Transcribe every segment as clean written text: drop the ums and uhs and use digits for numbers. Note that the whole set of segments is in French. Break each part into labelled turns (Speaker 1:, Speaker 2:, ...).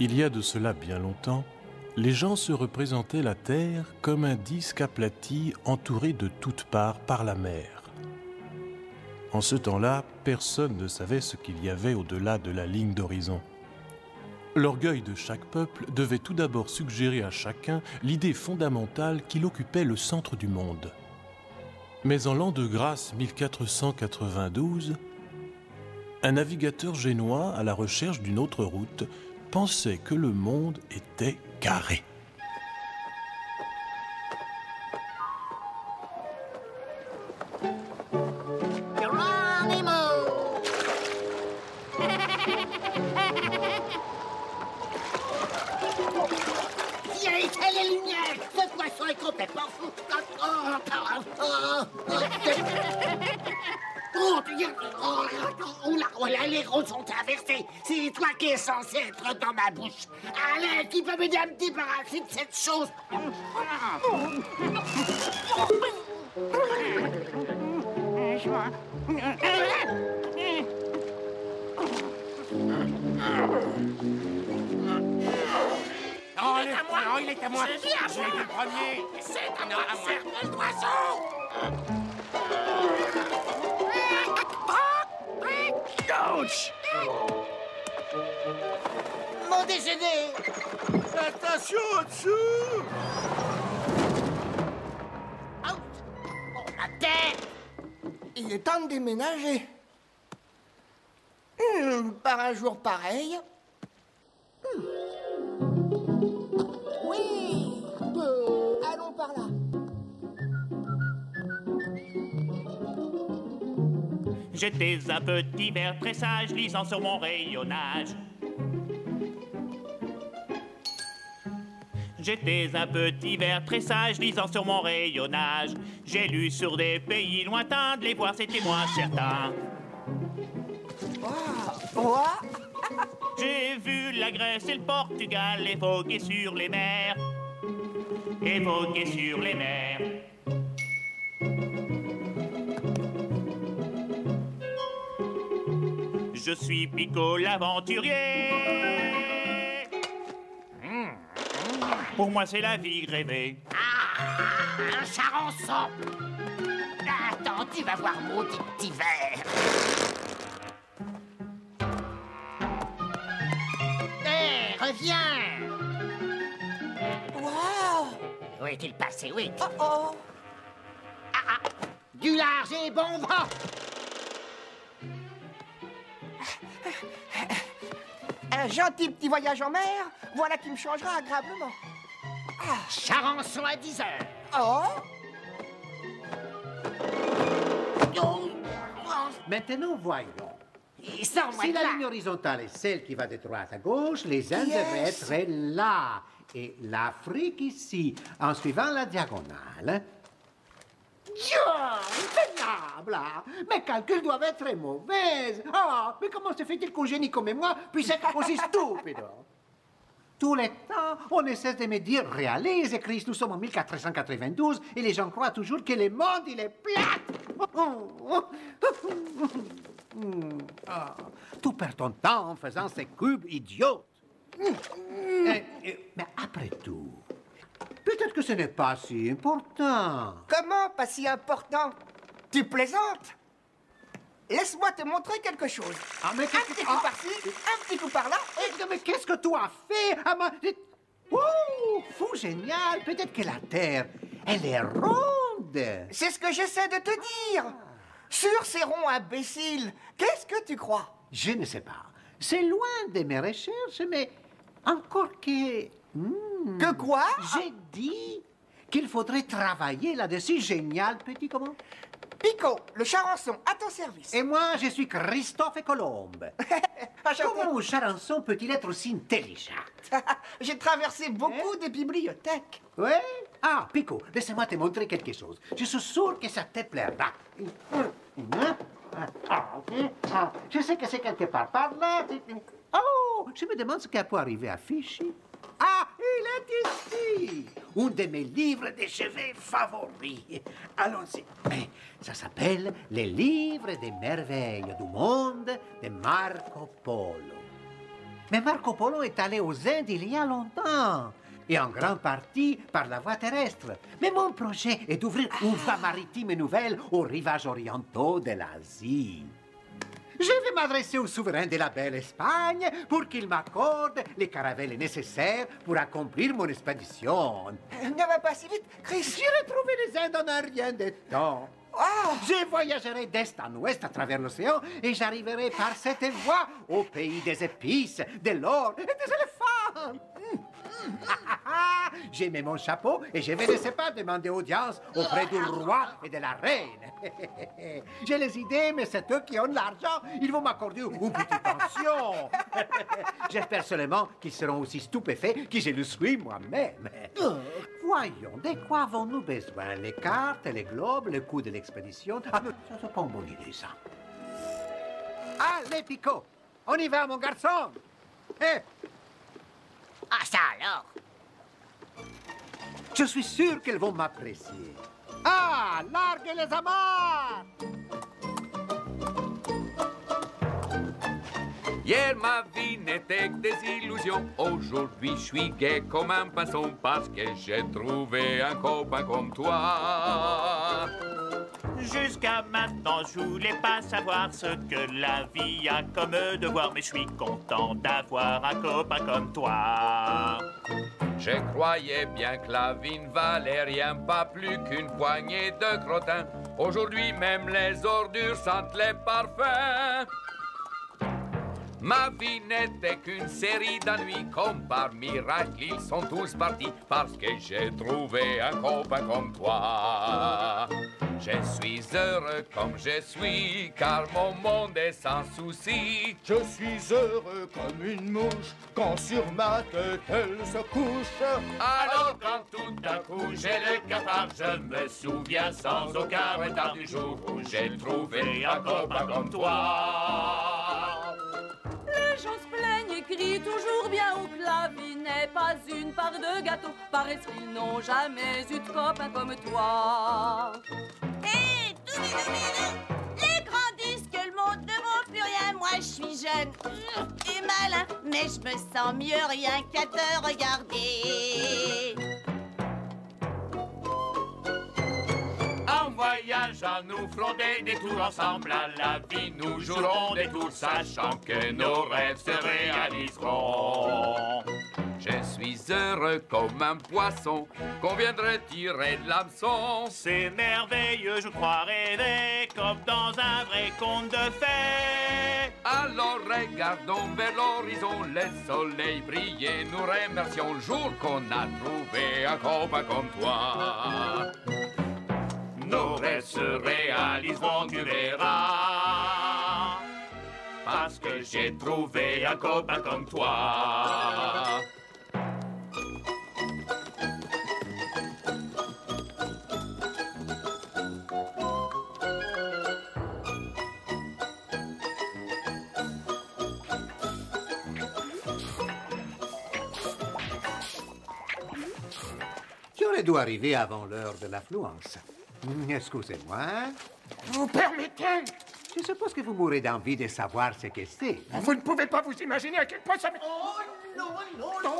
Speaker 1: Il y a de cela bien longtemps, les gens se représentaient la Terre comme un disque aplati entouré de toutes parts par la mer. En ce temps-là, personne ne savait ce qu'il y avait au-delà de la ligne d'horizon. L'orgueil de chaque peuple devait tout d'abord suggérer à chacun l'idée fondamentale qu'il occupait le centre du monde. Mais en l'an de grâce 1492, un navigateur génois à la recherche d'une autre route pensait que le monde était carré.
Speaker 2: Les lumières, ce poisson est complètement fou. Oh là, les rôles sont inversés. C'est toi qui es censé être dans ma bouche. Allez, qui peut m'aider à me débarrasser de cette chose?
Speaker 3: Non, il est à moi.
Speaker 2: C'est bien,
Speaker 3: je l'ai vu premier.
Speaker 2: C'est à moi, cercle d'oiseau.
Speaker 3: Ouch!
Speaker 2: Mon déjeuner.
Speaker 3: Attention au-dessous!
Speaker 2: Oh, la tête.
Speaker 4: Il est temps de déménager. Par un jour pareil. Oui, allons par là.
Speaker 5: J'étais un petit ver très sage, lisant sur mon rayonnage. J'étais un petit ver très sage, lisant sur mon rayonnage. J'ai lu sur des pays lointains, de les voir c'était moins certain. J'ai vu la Grèce et le Portugal évoquer sur les mers. Évoquer sur les mers. Je suis Pico l'aventurier. Pour moi, c'est la vie rêvée.
Speaker 2: Un charançon. Attends, tu vas voir, maudit petit verre. Hé, reviens.
Speaker 4: Waouh!
Speaker 2: Où est-il passé? Oui.
Speaker 4: Oh!
Speaker 2: Du large et bon vent.
Speaker 4: Un gentil petit voyage en mer, voilà qui me changera agréablement.
Speaker 2: Charançon à 10 heures.
Speaker 4: Oh!
Speaker 6: Maintenant, voyons.
Speaker 2: Sors-moi
Speaker 6: Si
Speaker 2: de
Speaker 6: la
Speaker 2: là.
Speaker 6: ligne horizontale est celle qui va de droite à gauche, les Indes devraient être là. Et l'Afrique ici, en suivant la diagonale. Pénable! Mes calculs doivent être mauvais. Ah, mais comment se fait-il qu'un génie comme moi puisse être aussi stupide? Tous les temps, on essaie de me dire, réalise, Christ, nous sommes en 1492 et les gens croient toujours que le monde, il est plat. Tu perds ton temps en faisant ces cubes idiotes. Mais après tout, peut-être que ce n'est pas si important.
Speaker 4: Comment pas si important? Tu plaisantes? Laisse-moi te montrer quelque chose.
Speaker 6: Ah, mais
Speaker 4: Un petit coup par-ci, un petit coup par-là.
Speaker 6: Mais qu'est-ce que tu as fait? Oh, fou génial! Peut-être que la Terre, elle est ronde.
Speaker 4: C'est ce que j'essaie de te dire. Sur ces ronds imbéciles, qu'est-ce que tu crois?
Speaker 6: Je ne sais pas. C'est loin de mes recherches, mais encore que...
Speaker 4: Que quoi?
Speaker 6: J'ai dit qu'il faudrait travailler là-dessus. Génial, petit comment?
Speaker 4: Pico, le charançon, à ton service.
Speaker 6: Et moi, je suis Christophe Colomb. Comment un charançon peut-il être aussi intelligent?
Speaker 4: J'ai traversé beaucoup de bibliothèques.
Speaker 6: Oui? Ah, Pico, laisse-moi te montrer quelque chose. Je suis sûr que ça te plaira. Je sais que c'est quelque part par là. Oh, je me demande ce qui peut arriver à Fichy. Ah, il est ici! Un de mes livres de chevet favoris. Allons-y. Ça s'appelle Les livres des merveilles du monde de Marco Polo. Mais Marco Polo est allé aux Indes il y a longtemps. Et en grande partie par la voie terrestre. Mais mon projet est d'ouvrir une voie maritime nouvelle aux rivages orientaux de l'Asie. Je vais m'adresser au souverain de la belle Espagne pour qu'il m'accorde les caravelles nécessaires pour accomplir mon expédition.
Speaker 4: Ne va pas si vite, Chris.
Speaker 6: J'irai trouver les Indes en un rien de temps.
Speaker 4: Oh,
Speaker 6: Je voyagerai d'est en ouest à travers l'océan et j'arriverai par cette voie au pays des épices, de l'or et des éléphants. J'ai mis mon chapeau et je vais ne sais pas demander audience auprès du roi et de la reine. J'ai les idées, mais c'est eux qui ont l'argent. Ils vont m'accorder une petite pension. J'espère seulement qu'ils seront aussi stupéfaits que je le suis moi-même. Voyons, de quoi avons-nous besoin? Les cartes, les globes, le coût de l'expédition. Ah, ça, c'est pas une bonne idée, ça. Allez, Pico, on y va, mon garçon. Eh,
Speaker 2: Ah, ça alors.
Speaker 6: je suis sûr qu'elles vont m'apprécier. Ah, larguez les amarres!
Speaker 7: Hier ma vie n'était que des illusions. Aujourd'hui je suis gai comme un pinson parce que j'ai trouvé un copain comme toi.
Speaker 5: Jusqu'à maintenant, je voulais pas savoir ce que la vie a comme devoir, mais je suis content d'avoir un copain comme toi.
Speaker 7: Je croyais bien que la vie ne valait rien, pas plus qu'une poignée de crottins. Aujourd'hui même les ordures sentent les parfums. Ma vie n'était qu'une série d'ennuis, comme par miracle ils sont tous partis, parce que j'ai trouvé un copain comme toi. Je suis heureux comme je suis, car mon monde est sans souci.
Speaker 3: Je suis heureux comme une mouche quand sur ma tête elle se couche.
Speaker 7: Alors quand tout à coup j'ai le cafard, je me souviens sans aucun retard du jour où j'ai trouvé un copain comme toi.
Speaker 8: Les gens se plaignent et crient toujours bien haut que la vie n'est pas une part de gâteau. Paraît qu'ils n'ont jamais eu de copain comme toi.
Speaker 9: Hé, les grands disent que le monde ne vaut plus rien. Moi, je suis jeune et malin, mais je me sens mieux rien qu'à te regarder.
Speaker 7: En voyageant, nous ferons des détours ensemble à la vie. Nous jouerons des tours, sachant que nos rêves se réaliseront. Je suis heureux comme un poisson qu'on viendrait tirer de l'hameçon.
Speaker 5: C'est merveilleux, je crois rêver comme dans un vrai conte de fées.
Speaker 7: Alors regardons vers l'horizon, le soleil briller. Nous remercions le jour qu'on a trouvé un copain comme toi. Nos rêves se réaliseront, tu verras, parce que j'ai trouvé un copain comme toi.
Speaker 6: Tu aurais dû arriver avant l'heure de l'affluence. Excusez-moi.
Speaker 3: Vous permettez?
Speaker 6: Je suppose que vous mourrez d'envie de savoir ce que c'est.
Speaker 3: Vous ne pouvez pas vous imaginer à quel point ça m'est...
Speaker 2: Oh non, non, non,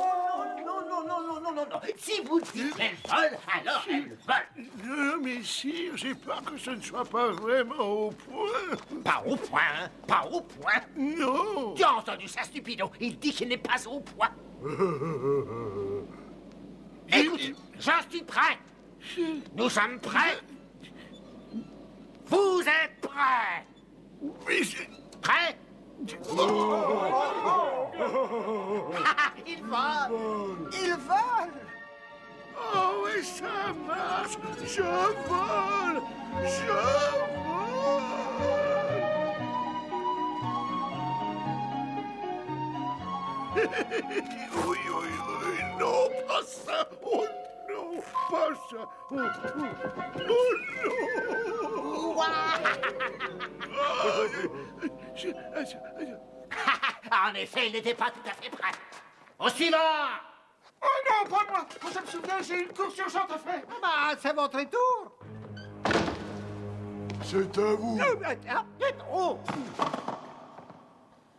Speaker 2: non, non, non, non, non, non, non. Si vous dites qu'elle vole, alors elle vole.
Speaker 3: Non, mais sire, j'ai peur que ce ne soit pas vraiment au point.
Speaker 2: Pas au point, pas au point.
Speaker 3: Non.
Speaker 2: Tu as entendu ça, stupido? Il dit qu'il n'est pas au point. Écoute, j'en suis prêt. Nous sommes prêts. Vous êtes prêts?
Speaker 3: Mais c'est...
Speaker 2: Prêts? Il vole.
Speaker 4: il vole.
Speaker 3: Oh oui, ça marche. Je vole. Je vole. Oui, oui, oui. Non, pas ça. Oh non, pas ça. Oh, oh, oh non.
Speaker 2: En effet, il n'était pas tout à fait prêt. Au suivant!
Speaker 3: Oh non, pas moi. Je me souviens, j'ai une course urgente à faire.
Speaker 6: Bah, c'est votre tour.
Speaker 3: C'est à vous.
Speaker 6: Oh.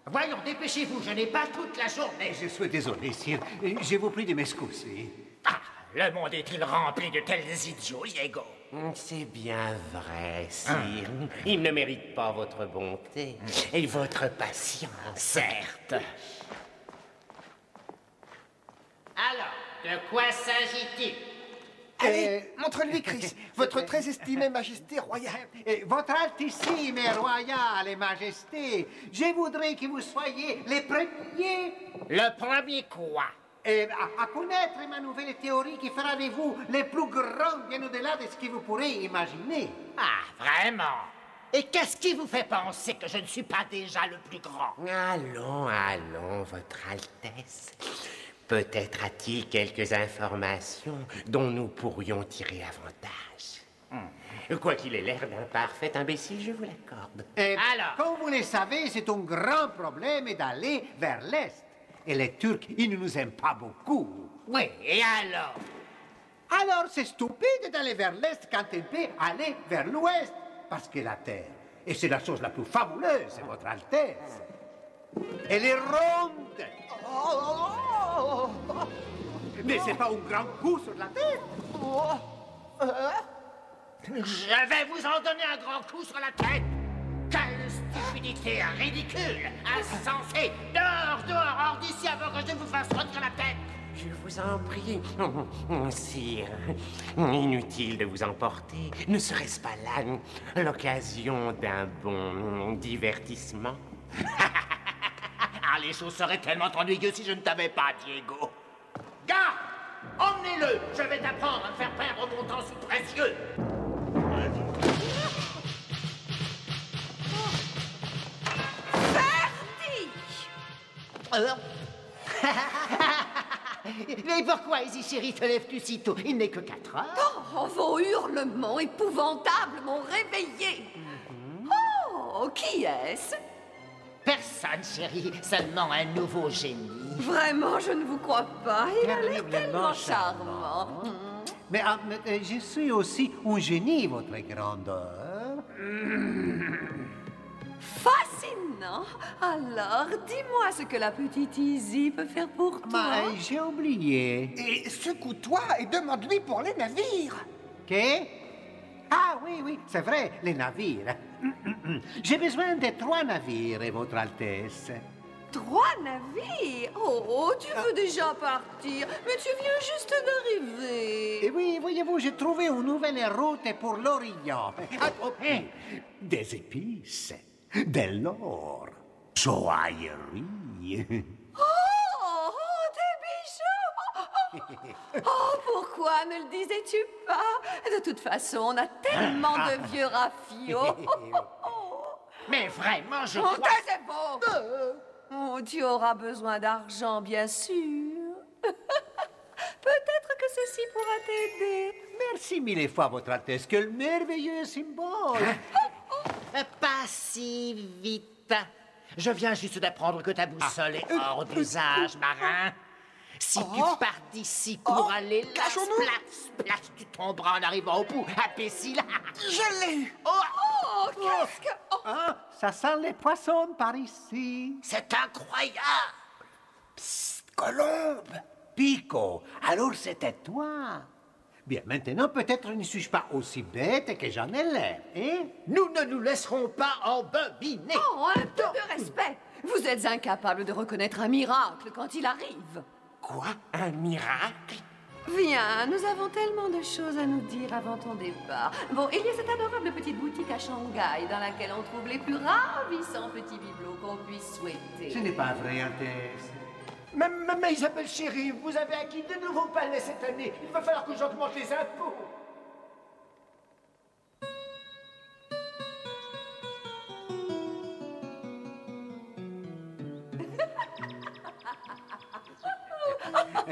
Speaker 2: Voyons, dépêchez-vous, je n'ai pas toute la journée.
Speaker 6: Je suis désolé, sire. Je vous prie de m'excuser.
Speaker 2: Ah, le monde est-il rempli de tels idiots, Diego?
Speaker 10: C'est bien vrai, sire. Il ne mérite pas votre bonté et votre patience.
Speaker 2: Certes. Alors, de quoi s'agit-il?
Speaker 4: Allez, montre-lui, Chris, votre très estimée Majesté royale.
Speaker 6: Votre Altissime et Royale et Majesté, je voudrais que vous soyez les premiers
Speaker 2: Le premier quoi?
Speaker 6: à connaître ma nouvelle théorie qui fera de vous les plus grands bien au-delà de ce que vous pourrez imaginer.
Speaker 2: Ah, vraiment? Et qu'est-ce qui vous fait penser que je ne suis pas déjà le plus grand?
Speaker 10: Allons, allons, votre Altesse. Peut-être a-t-il quelques informations dont nous pourrions tirer avantage. Quoi qu'il ait l'air d'un parfait imbécile, je vous l'accorde.
Speaker 2: Alors?
Speaker 6: Comme vous le savez, c'est un grand problème d'aller vers l'Est. Et les Turcs, ils ne nous aiment pas beaucoup.
Speaker 2: Oui, et alors?
Speaker 6: Alors, c'est stupide d'aller vers l'Est quand on peut aller vers l'Ouest. Parce que la Terre, et c'est la chose la plus fabuleuse, votre Altesse, elle est ronde. Mais c'est pas un grand coup sur la tête.
Speaker 2: Je vais vous en donner un grand coup sur la tête. Quelle stupidité ridicule, insensée. Dehors, dehors, hors d'ici avant que je vous fasse retirer la tête.
Speaker 10: Je vous en prie, sire. Inutile de vous emporter. Ne serait-ce pas là l'occasion d'un bon divertissement?
Speaker 2: Ah, les choses seraient tellement ennuyeuses si je ne t'avais pas, Diego. Garde! Emmenez-le! Je vais t'apprendre à me faire perdre mon temps si précieux! Mais pourquoi, Easy Chérie, te lèves-tu si tôt? Il n'est que 4 heures.
Speaker 8: Oh, vos hurlements épouvantables m'ont réveillé. Oh, qui est-ce?
Speaker 2: Personne, chérie, seulement un nouveau génie.
Speaker 8: Vraiment, je ne vous crois pas. Il a l'air
Speaker 6: Terriblement
Speaker 8: tellement charmant.
Speaker 6: Mais je suis aussi un génie, votre grandeur.
Speaker 8: Fascinant. Alors, dis-moi ce que la petite Izzy peut faire pour toi.
Speaker 6: J'ai oublié.
Speaker 4: Et secoue-toi et demande-lui pour les navires.
Speaker 6: Qu'est? Ah oui, c'est vrai, les navires. J'ai besoin de 3 navires, votre Altesse.
Speaker 8: 3 navires? Oh, tu veux déjà partir, mais tu viens juste d'arriver.
Speaker 6: Et oui, voyez-vous, j'ai trouvé une nouvelle route pour l'Orient. Des épices, de l'or, joaillerie.
Speaker 8: Oh, des bijoux! Oh, pourquoi ne le disais-tu pas? De toute façon, on a tellement de vieux raffiaux.
Speaker 2: Mais vraiment, je
Speaker 8: Oh,
Speaker 2: crois...
Speaker 8: taisez-vous! Oh, tu auras besoin d'argent, bien sûr. Peut-être que ceci pourra t'aider.
Speaker 6: Merci mille fois, votre Altesse, quel merveilleux symbole.
Speaker 2: Pas si vite. Je viens juste d'apprendre que ta boussole est hors d'usage, marin. Si tu pars d'ici pour aller là, splash, tu tomberas en arrivant au bout, imbécile.
Speaker 4: Je l'ai eu.
Speaker 8: Oh, qu'est-ce que... Oh.
Speaker 6: Ah, ça sent les poissons par ici.
Speaker 2: C'est incroyable.
Speaker 6: Psst, Colombe. Pico, alors c'était toi. Bien, maintenant, peut-être ne suis-je pas aussi bête que j'en ai l'air, hein?
Speaker 2: Nous ne nous laisserons pas embobiner.
Speaker 8: Oh, un peu de respect. Vous êtes incapable de reconnaître un miracle quand il arrive.
Speaker 10: Quoi? Un miracle?
Speaker 8: Viens, nous avons tellement de choses à nous dire avant ton départ. Bon, il y a cette adorable petite boutique à Shanghai dans laquelle on trouve les plus ravissants petits bibelots qu'on puisse souhaiter.
Speaker 6: Ce n'est pas vrai, Altesse.
Speaker 2: Mais Isabelle chérie, vous avez acquis de nouveaux palais cette année. Il va falloir que j'augmente les impôts.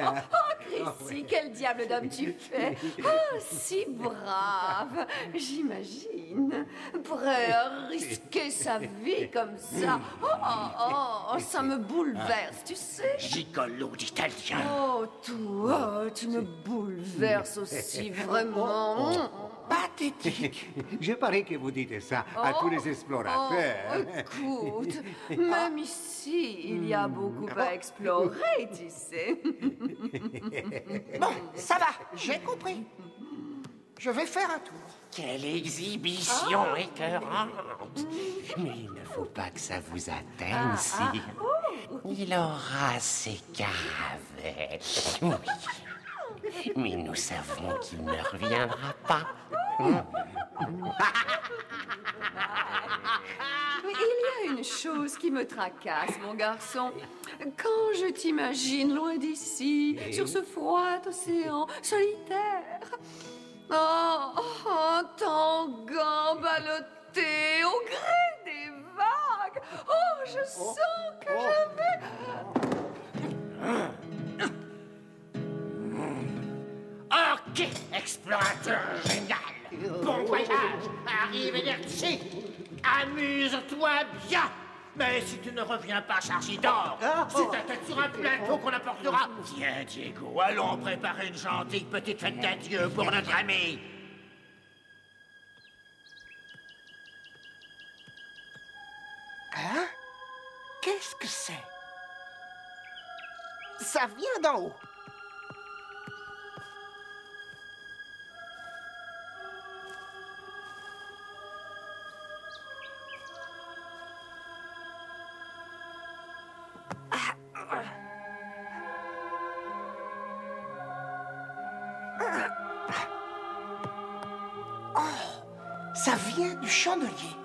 Speaker 8: Oh, Chrissy, quel diable d'homme tu fais! Oh, si brave! J'imagine. prêt à risquer sa vie comme ça? Oh, ça me bouleverse, tu sais.
Speaker 2: Gigolo d'italien.
Speaker 8: Oh, toi, tu me bouleverses aussi, vraiment.
Speaker 6: Pathétique. Je parie que vous dites ça à tous les explorateurs.
Speaker 8: Écoute, même ici, il y a beaucoup à explorer, tu sais.
Speaker 4: Bon, ça va, j'ai compris. Je vais faire un tour.
Speaker 10: Quelle exhibition écœurante! Mais il ne faut pas que ça vous atteigne, sire. Il aura ses caravelles. Oui. Mais nous savons qu'il ne reviendra pas.
Speaker 8: Il y a une chose qui me tracasse, mon garçon. Quand je t'imagine loin d'ici, sur ce froid océan solitaire, en tanguant, ballotté au gré des vagues, je sens que je vais...
Speaker 2: Ok, explorateur génial. Bon voyage, arrivederci. Amuse-toi bien. Mais si tu ne reviens pas chargé d'or, c'est ta tête sur un plateau qu'on apportera. Viens, Diego, allons préparer une gentille petite fête d'adieu pour notre ami.
Speaker 4: Hein? Qu'est-ce que c'est? Ça vient d'en haut. Ça vient du chandelier.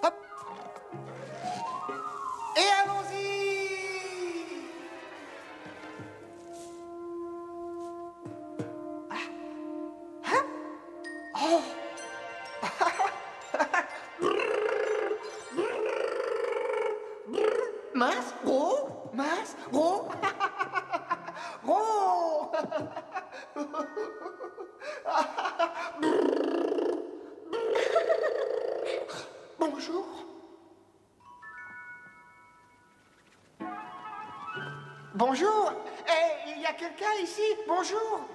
Speaker 4: Hop. Et allons-y. Hein? Oh. Mince, gros, mince, gros, gros. Bonjour. Bonjour. Il y a quelqu'un ici? Bonjour.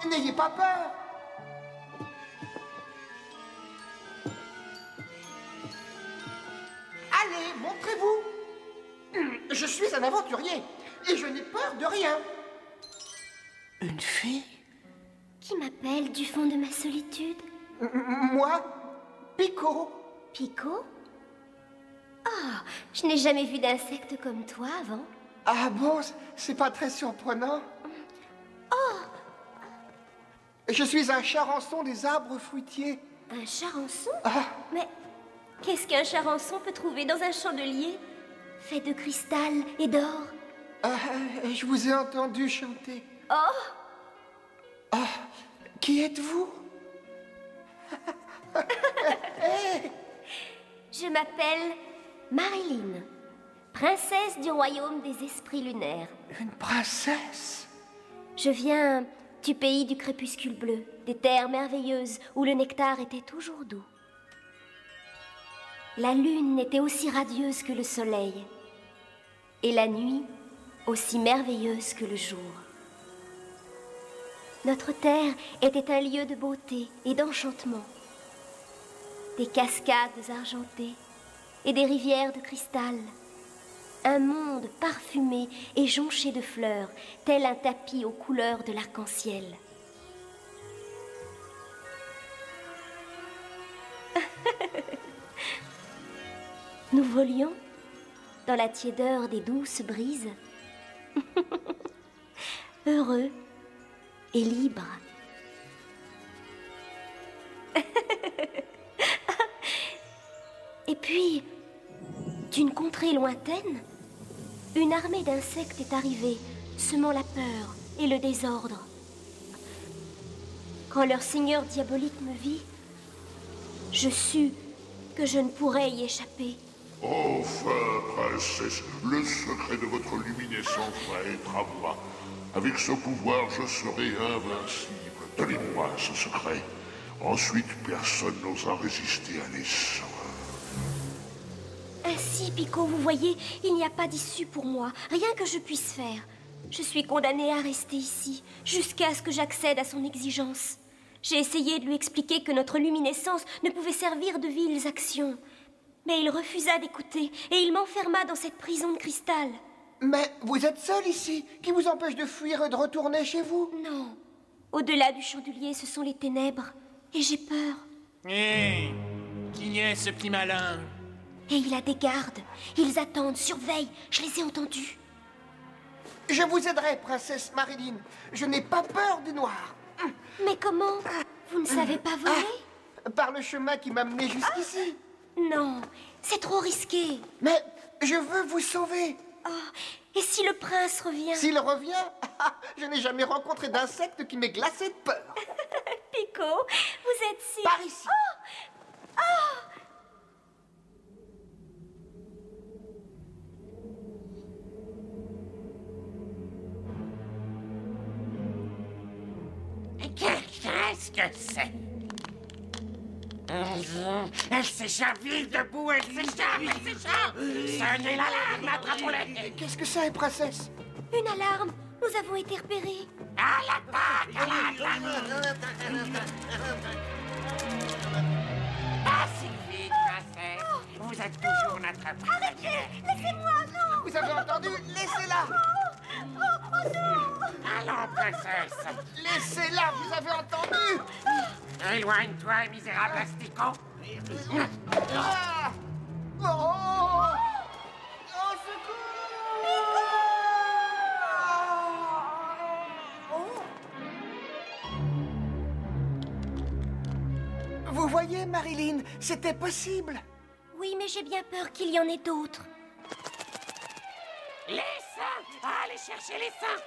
Speaker 4: N'ayez pas peur. Allez, montrez-vous. Je suis un aventurier et je n'ai peur de rien. Une fille?
Speaker 11: Qui m'appelle du fond de ma solitude?
Speaker 4: Moi, Pico.
Speaker 11: Pico? Oh, je n'ai jamais vu d'insecte comme toi avant.
Speaker 4: Ah bon, c'est pas très surprenant.
Speaker 11: Oh!
Speaker 4: Je suis un charançon des arbres fruitiers.
Speaker 11: Un charançon?
Speaker 4: Ah.
Speaker 11: Mais qu'est-ce qu'un charançon peut trouver dans un chandelier fait de cristal et d'or?
Speaker 4: Je vous ai entendu chanter.
Speaker 11: Oh!
Speaker 4: Qui êtes-vous? Hey.
Speaker 11: Je m'appelle Marilyn, princesse du royaume des esprits lunaires.
Speaker 4: Une princesse?
Speaker 11: Je viens du pays du crépuscule bleu, des terres merveilleuses où le nectar était toujours doux. La lune était aussi radieuse que le soleil, et la nuit aussi merveilleuse que le jour. Notre terre était un lieu de beauté et d'enchantement. Des cascades argentées et des rivières de cristal. Un monde parfumé et jonché de fleurs, tel un tapis aux couleurs de l'arc-en-ciel. Nous volions dans la tiédeur des douces brises, heureux et libres. Et puis, d'une contrée lointaine, une armée d'insectes est arrivée, semant la peur et le désordre. Quand leur seigneur diabolique me vit, je sus que je ne pourrais y échapper.
Speaker 3: Enfin, princesse, le secret de votre luminescence va être à moi. Avec ce pouvoir, je serai invincible. Donnez-moi ce secret. Ensuite, personne n'osera résister à l'essor.
Speaker 11: Ainsi, Pico, vous voyez, il n'y a pas d'issue pour moi. Rien que je puisse faire. Je suis condamnée à rester ici, jusqu'à ce que j'accède à son exigence. J'ai essayé de lui expliquer que notre luminescence ne pouvait servir de viles actions. Mais il refusa d'écouter, et il m'enferma dans cette prison de cristal.
Speaker 4: Mais vous êtes seul ici. Qui vous empêche de fuir et de retourner chez vous?
Speaker 11: Non. Au-delà du chandelier, ce sont les ténèbres. Et j'ai peur.
Speaker 2: Hé, qui est ce petit malin?
Speaker 11: Et il a des gardes. Ils attendent, surveillent. Je les ai entendus.
Speaker 4: Je vous aiderai, princesse Marilyn. Je n'ai pas peur du noir.
Speaker 11: Mais comment? Vous ne savez pas voler?
Speaker 4: Par le chemin qui m'a mené jusqu'ici.
Speaker 11: Non, c'est trop risqué.
Speaker 4: Mais je veux vous sauver.
Speaker 11: Oh, et si le prince revient?
Speaker 4: S'il revient, je n'ai jamais rencontré d'insecte qui m'ait glacé de peur.
Speaker 11: Pico, vous êtes si...
Speaker 4: Par ici.
Speaker 11: Oh, oh.
Speaker 10: Qu'est-ce que c'est? Elle s'échappe, vive debout, elle s'échappe, elle s'échappe! Sonnez l'alarme, attrapons-les!
Speaker 4: Qu'est-ce que c'est, princesse?
Speaker 11: Une alarme. Nous avons été repérés.
Speaker 10: À l'attaque, à l'attaque! Pas si vite, princesse! Vous êtes toujours notre prisonnière!
Speaker 11: Arrêtez! Laissez-moi, non!
Speaker 4: Vous avez entendu? Laissez-la!
Speaker 11: Oh non!
Speaker 10: Allons, princesse!
Speaker 4: Laissez-la, vous avez entendu?
Speaker 10: Éloigne-toi, misérable asticot!
Speaker 4: Ah! Oh! Au secours! Vous voyez, Marilyn, c'était possible.
Speaker 11: Oui, mais j'ai bien peur qu'il y en ait d'autres.
Speaker 10: Les seins! Allez chercher les seins!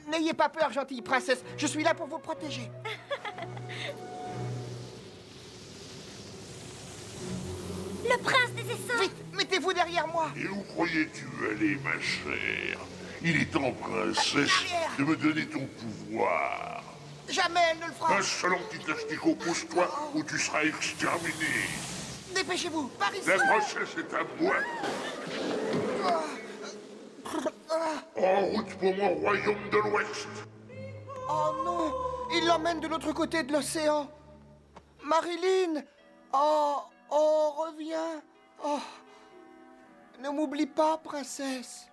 Speaker 4: N'ayez pas peur, gentille princesse. Je suis là pour vous protéger.
Speaker 11: Le prince des essaims!
Speaker 4: Vite, mettez-vous derrière moi.
Speaker 3: Et où croyais-tu aller, ma chère? Il est temps, princesse, de me donner ton pouvoir.
Speaker 4: Jamais elle ne le fera.
Speaker 3: Un seul anti-asticot, pousse-toi ou tu seras exterminé.
Speaker 4: Dépêchez-vous, par ici.
Speaker 3: La princesse est à moi. En route pour mon royaume de l'Ouest.
Speaker 4: Oh non, il l'emmène de l'autre côté de l'océan. Marilyn. Oh, reviens. Oh, ne m'oublie pas, princesse.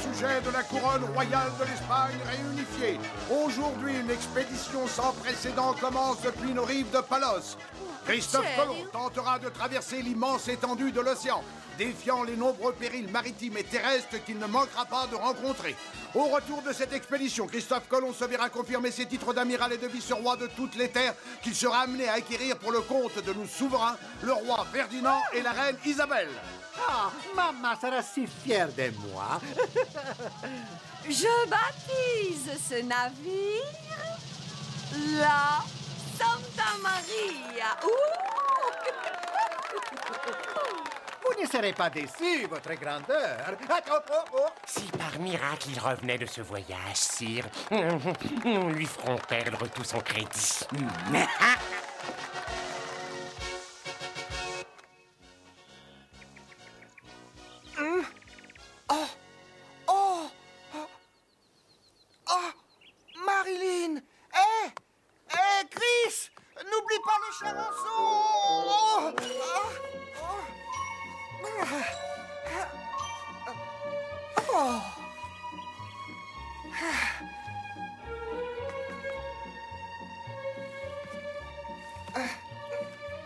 Speaker 12: Sujet de la couronne royale de l'Espagne réunifiée. Aujourd'hui, une expédition sans précédent commence depuis nos rives de Palos. Christophe Colomb tentera de traverser l'immense étendue de l'océan, défiant les nombreux périls maritimes et terrestres qu'il ne manquera pas de rencontrer. Au retour de cette expédition, Christophe Colomb se verra confirmer ses titres d'amiral et de vice-roi de toutes les terres qu'il sera amené à acquérir pour le compte de nos souverains, le roi Ferdinand et la reine Isabelle.
Speaker 6: Ah, maman sera si fière de moi.
Speaker 8: Je baptise ce navire la Santa Maria.
Speaker 6: Vous ne serez pas déçus, votre grandeur.
Speaker 10: Si par miracle il revenait de ce voyage, sire, nous lui ferons perdre tout son crédit.
Speaker 4: Marilyn! Hé, Chris! N'oublie pas le charançon!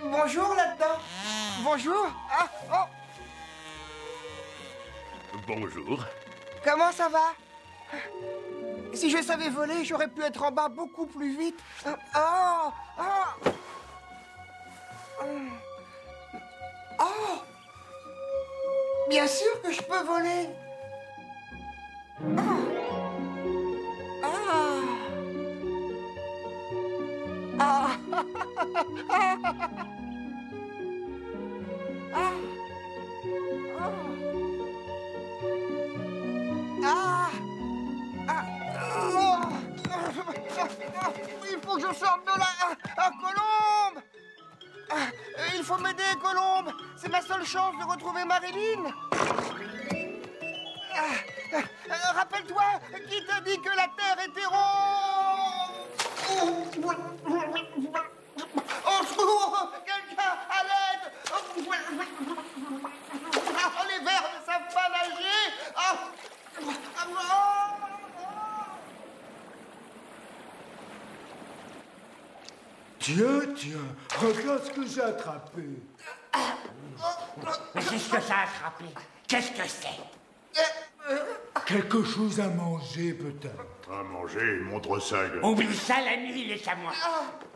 Speaker 4: Bonjour là-dedans. Bonjour. Ah, oh.
Speaker 3: Bonjour.
Speaker 4: Comment ça va? Si je savais voler, j'aurais pu être en bas beaucoup plus vite. Oh, oh. Oh. Bien sûr que je peux voler. Il faut que je sorte de là. Colombe! Il faut m'aider, Colombe. C'est ma seule chance de retrouver Marilyn. Rappelle-toi, qui t'a dit que la Terre était ronde? Au secours! Quelqu'un, à l'aide! Les vers ne savent pas nager!
Speaker 13: Tiens, regarde ce que j'ai attrapé.
Speaker 10: Qu'est-ce que ça a attrapé? Qu'est-ce que c'est?
Speaker 13: Quelque chose à manger, peut-être.
Speaker 3: À manger, montre ça, gueule.
Speaker 10: Oublie ça la nuit, les chamois.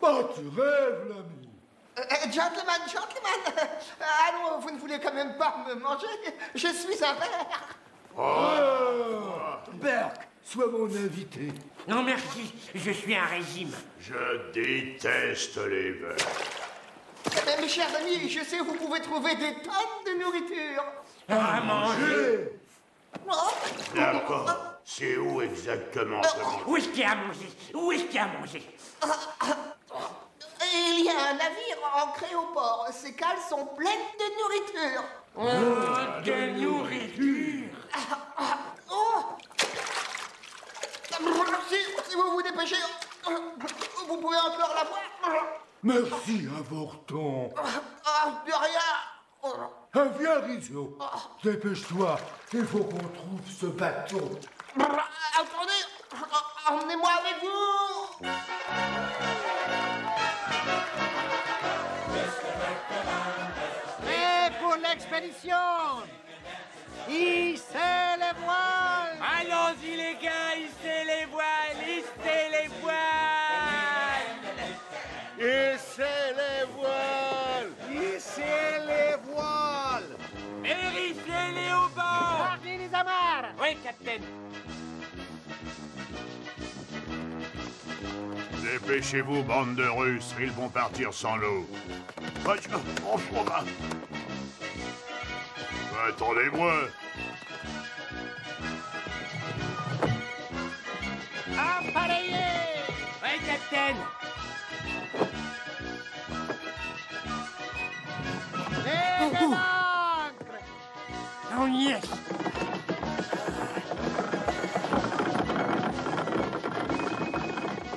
Speaker 13: Bah, tu rêves, l'ami.
Speaker 4: Gentleman. Ah non, vous ne voulez quand même pas me manger. Je suis un ver.
Speaker 13: Burke, sois mon invité.
Speaker 10: Non, merci. Je suis un régime.
Speaker 3: Je déteste les vers.
Speaker 4: Mais mes chers amis, je sais où vous pouvez trouver des tonnes de nourriture.
Speaker 10: À manger.
Speaker 3: D'accord. C'est où exactement ce manger?
Speaker 10: Où est-ce qu'il y a à manger? Où est-ce qu'il y a à manger?
Speaker 4: Il y a un navire ancré au port. Ses cales sont pleines de nourriture.
Speaker 10: De nourriture.
Speaker 4: Si vous vous dépêchez, vous pouvez encore la voir.
Speaker 13: Merci, avorton.
Speaker 4: De rien.
Speaker 13: Viens, Rizzo. Dépêche-toi. Il faut qu'on trouve ce bateau.
Speaker 4: Attendez. Emmenez-moi avec vous.
Speaker 6: Et pour l'expédition, hissez les voiles.
Speaker 10: Allons-y, les gars, hissez les voiles, hissez les voiles.
Speaker 12: Hissez les voiles!
Speaker 6: Hissez les voiles.
Speaker 10: Hérissez-les au bord.
Speaker 6: Parlez les amarres.
Speaker 10: Oui, capitaine.
Speaker 3: Dépêchez-vous, bande de Russes, ils vont partir sans l'eau. Attendez-moi.
Speaker 6: Appareillez.
Speaker 10: Oui, capitaine.
Speaker 6: Et de l'ancre.
Speaker 10: On y est.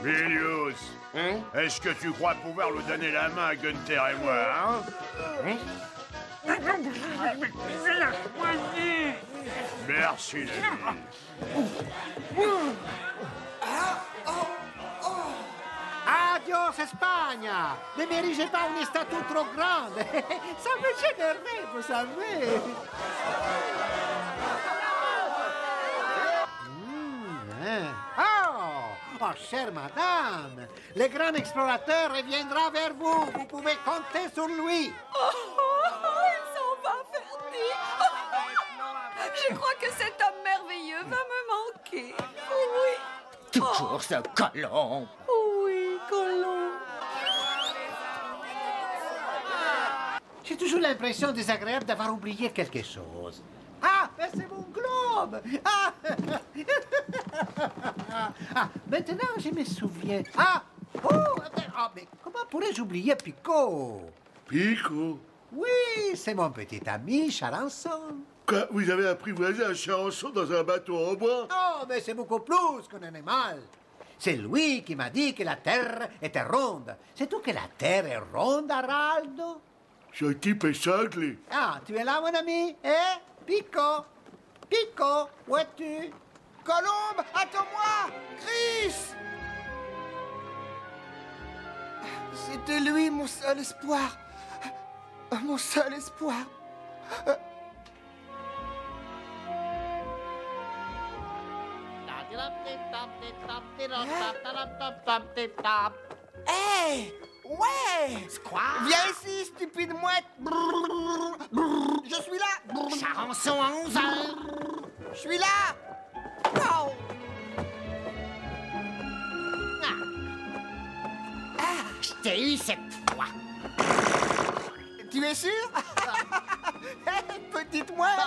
Speaker 3: Milius, est-ce que tu crois pouvoir nous donner la main à Gunther et moi, hein? Merci, l'ami.
Speaker 6: Adios, Espagne. Ne m'érigez pas une statue trop grande. Ça me gênerait, vous savez. Oh, chère madame, le grand explorateur reviendra vers vous. Vous pouvez compter sur lui.
Speaker 8: Il s'en va, Ferdi. Je crois que cet homme merveilleux va me manquer. Oui.
Speaker 10: Toujours ce Colombe.
Speaker 8: Oui, Colombe.
Speaker 6: J'ai toujours l'impression désagréable d'avoir oublié quelque chose. Ah, mais c'est mon globe! Ah. Maintenant, je me souviens. Mais comment pourrais-je oublier Pico?
Speaker 3: Pico?
Speaker 6: Oui, c'est mon petit ami Charançon.
Speaker 3: Quoi, vous avez apprivoisé un charançon dans un bateau en bois?
Speaker 6: Oh, mais c'est beaucoup plus qu'un animal. C'est lui qui m'a dit que la Terre était ronde. Sais-tu que la Terre est ronde, Araldo?
Speaker 3: Ce type est cinglé.
Speaker 6: Ah, tu es là, mon ami? Pico? Pico, où es-tu?
Speaker 4: Colombe, attends-moi! C'était lui, mon seul espoir. Mon seul espoir. Hé! Ouais!
Speaker 2: Quoi?
Speaker 4: Viens ici, stupide mouette! Je suis là!
Speaker 2: Charançon à 11 heures.
Speaker 4: Je suis là! Oh!
Speaker 2: Je t'ai eu cette fois.
Speaker 4: Tu es sûr? Hé, petite mouette!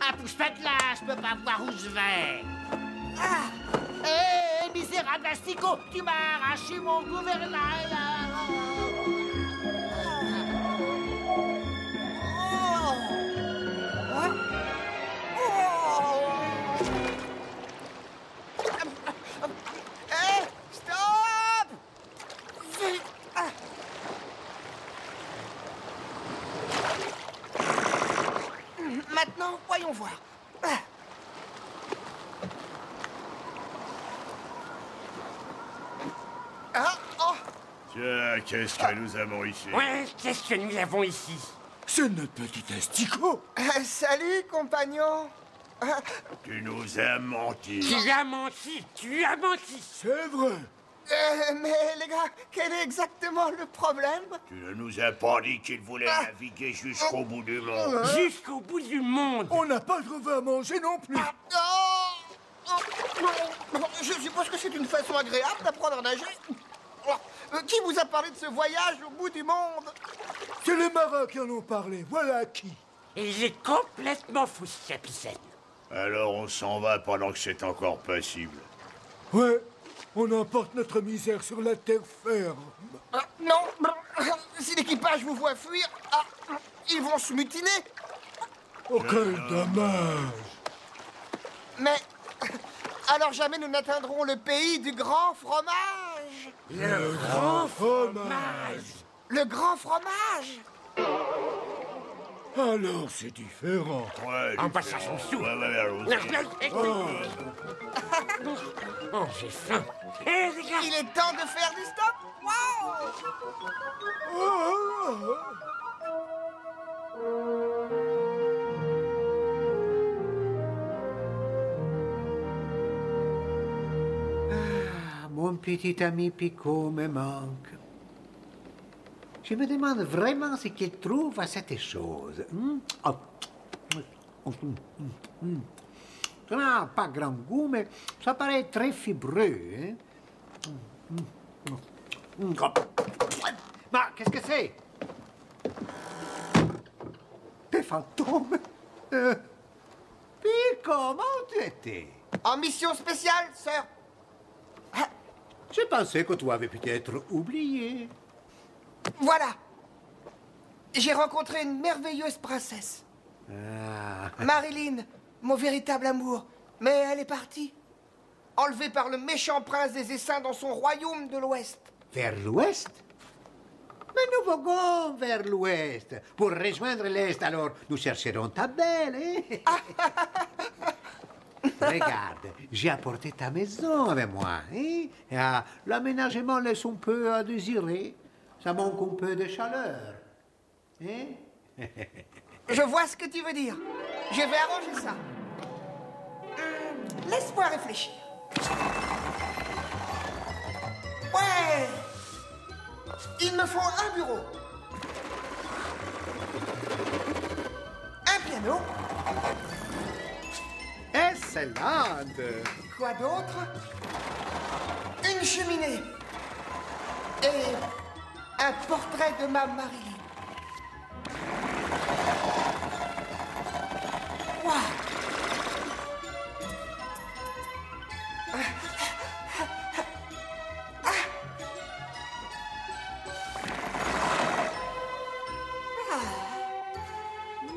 Speaker 2: Ah, pousse-toi de là, je peux pas voir où je vais. Hé, misérable asticot, tu m'as arraché mon gouvernail.
Speaker 4: Hé, stop! Maintenant, voyons voir.
Speaker 3: Tiens, qu'est-ce que nous avons ici?
Speaker 10: Ouais, qu'est-ce que nous avons ici?
Speaker 13: C'est notre petit asticot.
Speaker 4: Salut, compagnon.
Speaker 3: Tu nous as menti.
Speaker 10: Tu as menti, tu as menti.
Speaker 13: C'est vrai.
Speaker 4: Mais les gars, quel est exactement le problème?
Speaker 3: Tu ne nous as pas dit qu'il voulait naviguer jusqu'au bout du monde.
Speaker 10: Jusqu'au bout du monde.
Speaker 13: On n'a pas trouvé à manger non plus.
Speaker 4: Je suppose que c'est une façon agréable d'apprendre à nager. Qui vous a parlé de ce voyage au bout du monde?
Speaker 13: C'est les marins qui en ont parlé, voilà qui.
Speaker 10: Il est complètement fou, ce capitaine.
Speaker 3: Alors on s'en va pendant que c'est encore possible.
Speaker 13: Ouais, on emporte notre misère sur la terre ferme.
Speaker 4: Non, si l'équipage vous voit fuir, ils vont se mutiner.
Speaker 13: Oh, quel dommage.
Speaker 4: Mais alors jamais nous n'atteindrons le pays du grand fromage.
Speaker 10: Le grand fromage.
Speaker 4: Le grand fromage.
Speaker 13: Alors c'est différent.
Speaker 3: Ouais,
Speaker 10: En passant son sou. Oh, j'ai faim. Eh, les gars.
Speaker 4: Il est temps de faire du stop.
Speaker 6: Mon petit ami Picot me manque. Je me demande vraiment ce qu'il trouve à cette chose. Ça n'a pas grand goût, mais ça paraît très fibreux. Bah, qu'est-ce que c'est? Des fantômes? Puis comment tu étais?
Speaker 4: En mission spéciale, sœur.
Speaker 6: Je pensais que tu avais peut-être oublié.
Speaker 4: Voilà. J'ai rencontré une merveilleuse princesse. Marilyn, mon véritable amour. Mais elle est partie. Enlevée par le méchant prince des Essaims dans son royaume de l'Ouest.
Speaker 6: Vers l'ouest? Mais nous voguons vers l'ouest. Pour rejoindre l'est, alors nous chercherons ta belle, hein? Regarde, j'ai apporté ta maison avec moi, hein? L'aménagement laisse un peu à désirer. Ça manque un peu de chaleur. Hein?
Speaker 4: Je vois ce que tu veux dire. Je vais arranger ça. Laisse-moi réfléchir. Ouais. Il me faut un bureau. Un piano.
Speaker 6: Excellente!
Speaker 4: Quoi d'autre? Une cheminée. Et un portrait de ma Marilyn. Waouh!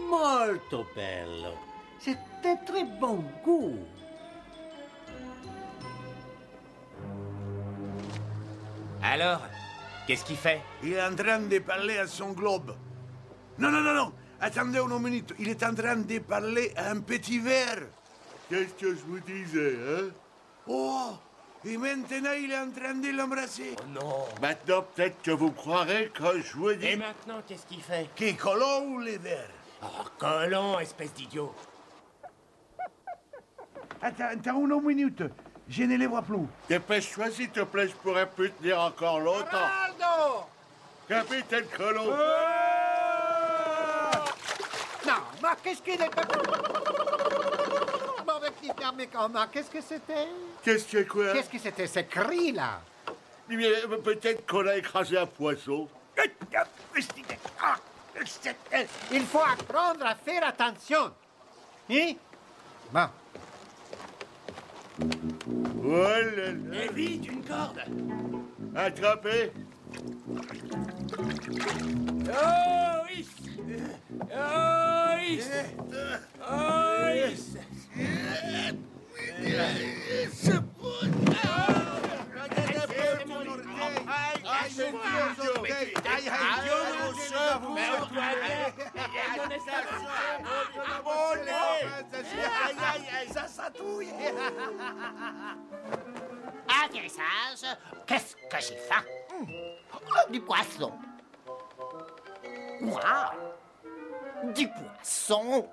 Speaker 6: Molto bello. C'était très bon goût.
Speaker 10: Alors, qu'est-ce qu'il fait?
Speaker 14: Il est en train de parler à son globe. Non, non, non, non. Attendez une minute. Il est en train de parler à un petit verre.
Speaker 3: Qu'est-ce que je vous disais, hein?
Speaker 14: Oh, Et maintenant, il est en train de l'embrasser.
Speaker 10: Oh non.
Speaker 3: Maintenant, peut-être que vous croirez quand je vous dis...
Speaker 10: Et maintenant, qu'est-ce qu'il fait?
Speaker 14: Qui, Colomb ou les verts?
Speaker 10: Oh, Colomb, espèce d'idiot.
Speaker 14: Attends une minute. Je ne les vois plus.
Speaker 3: Dépêche-toi, s'il te plaît, je pourrais plus tenir encore longtemps.
Speaker 6: Araldo!
Speaker 3: Capitaine Colomb!
Speaker 6: Non, mais qu'est-ce qu'il est... Mauvais petit fermé comment? Qu'est-ce que c'était?
Speaker 3: Qu'est-ce que quoi?
Speaker 6: Qu'est-ce que c'était, ces cris, là?
Speaker 3: Mais peut-être qu'on a écrasé un poisson.
Speaker 6: Il faut apprendre à faire attention. Hein? Bon.
Speaker 3: Oh là là.
Speaker 10: Et vite, une corde.
Speaker 3: Attrapé.
Speaker 10: Oh, is. Oh, is. Oh, is.
Speaker 14: Ça s'atouille.
Speaker 2: Atterrissage. Qu'est-ce que j'ai faim? Du poisson. Waouh! Du poisson.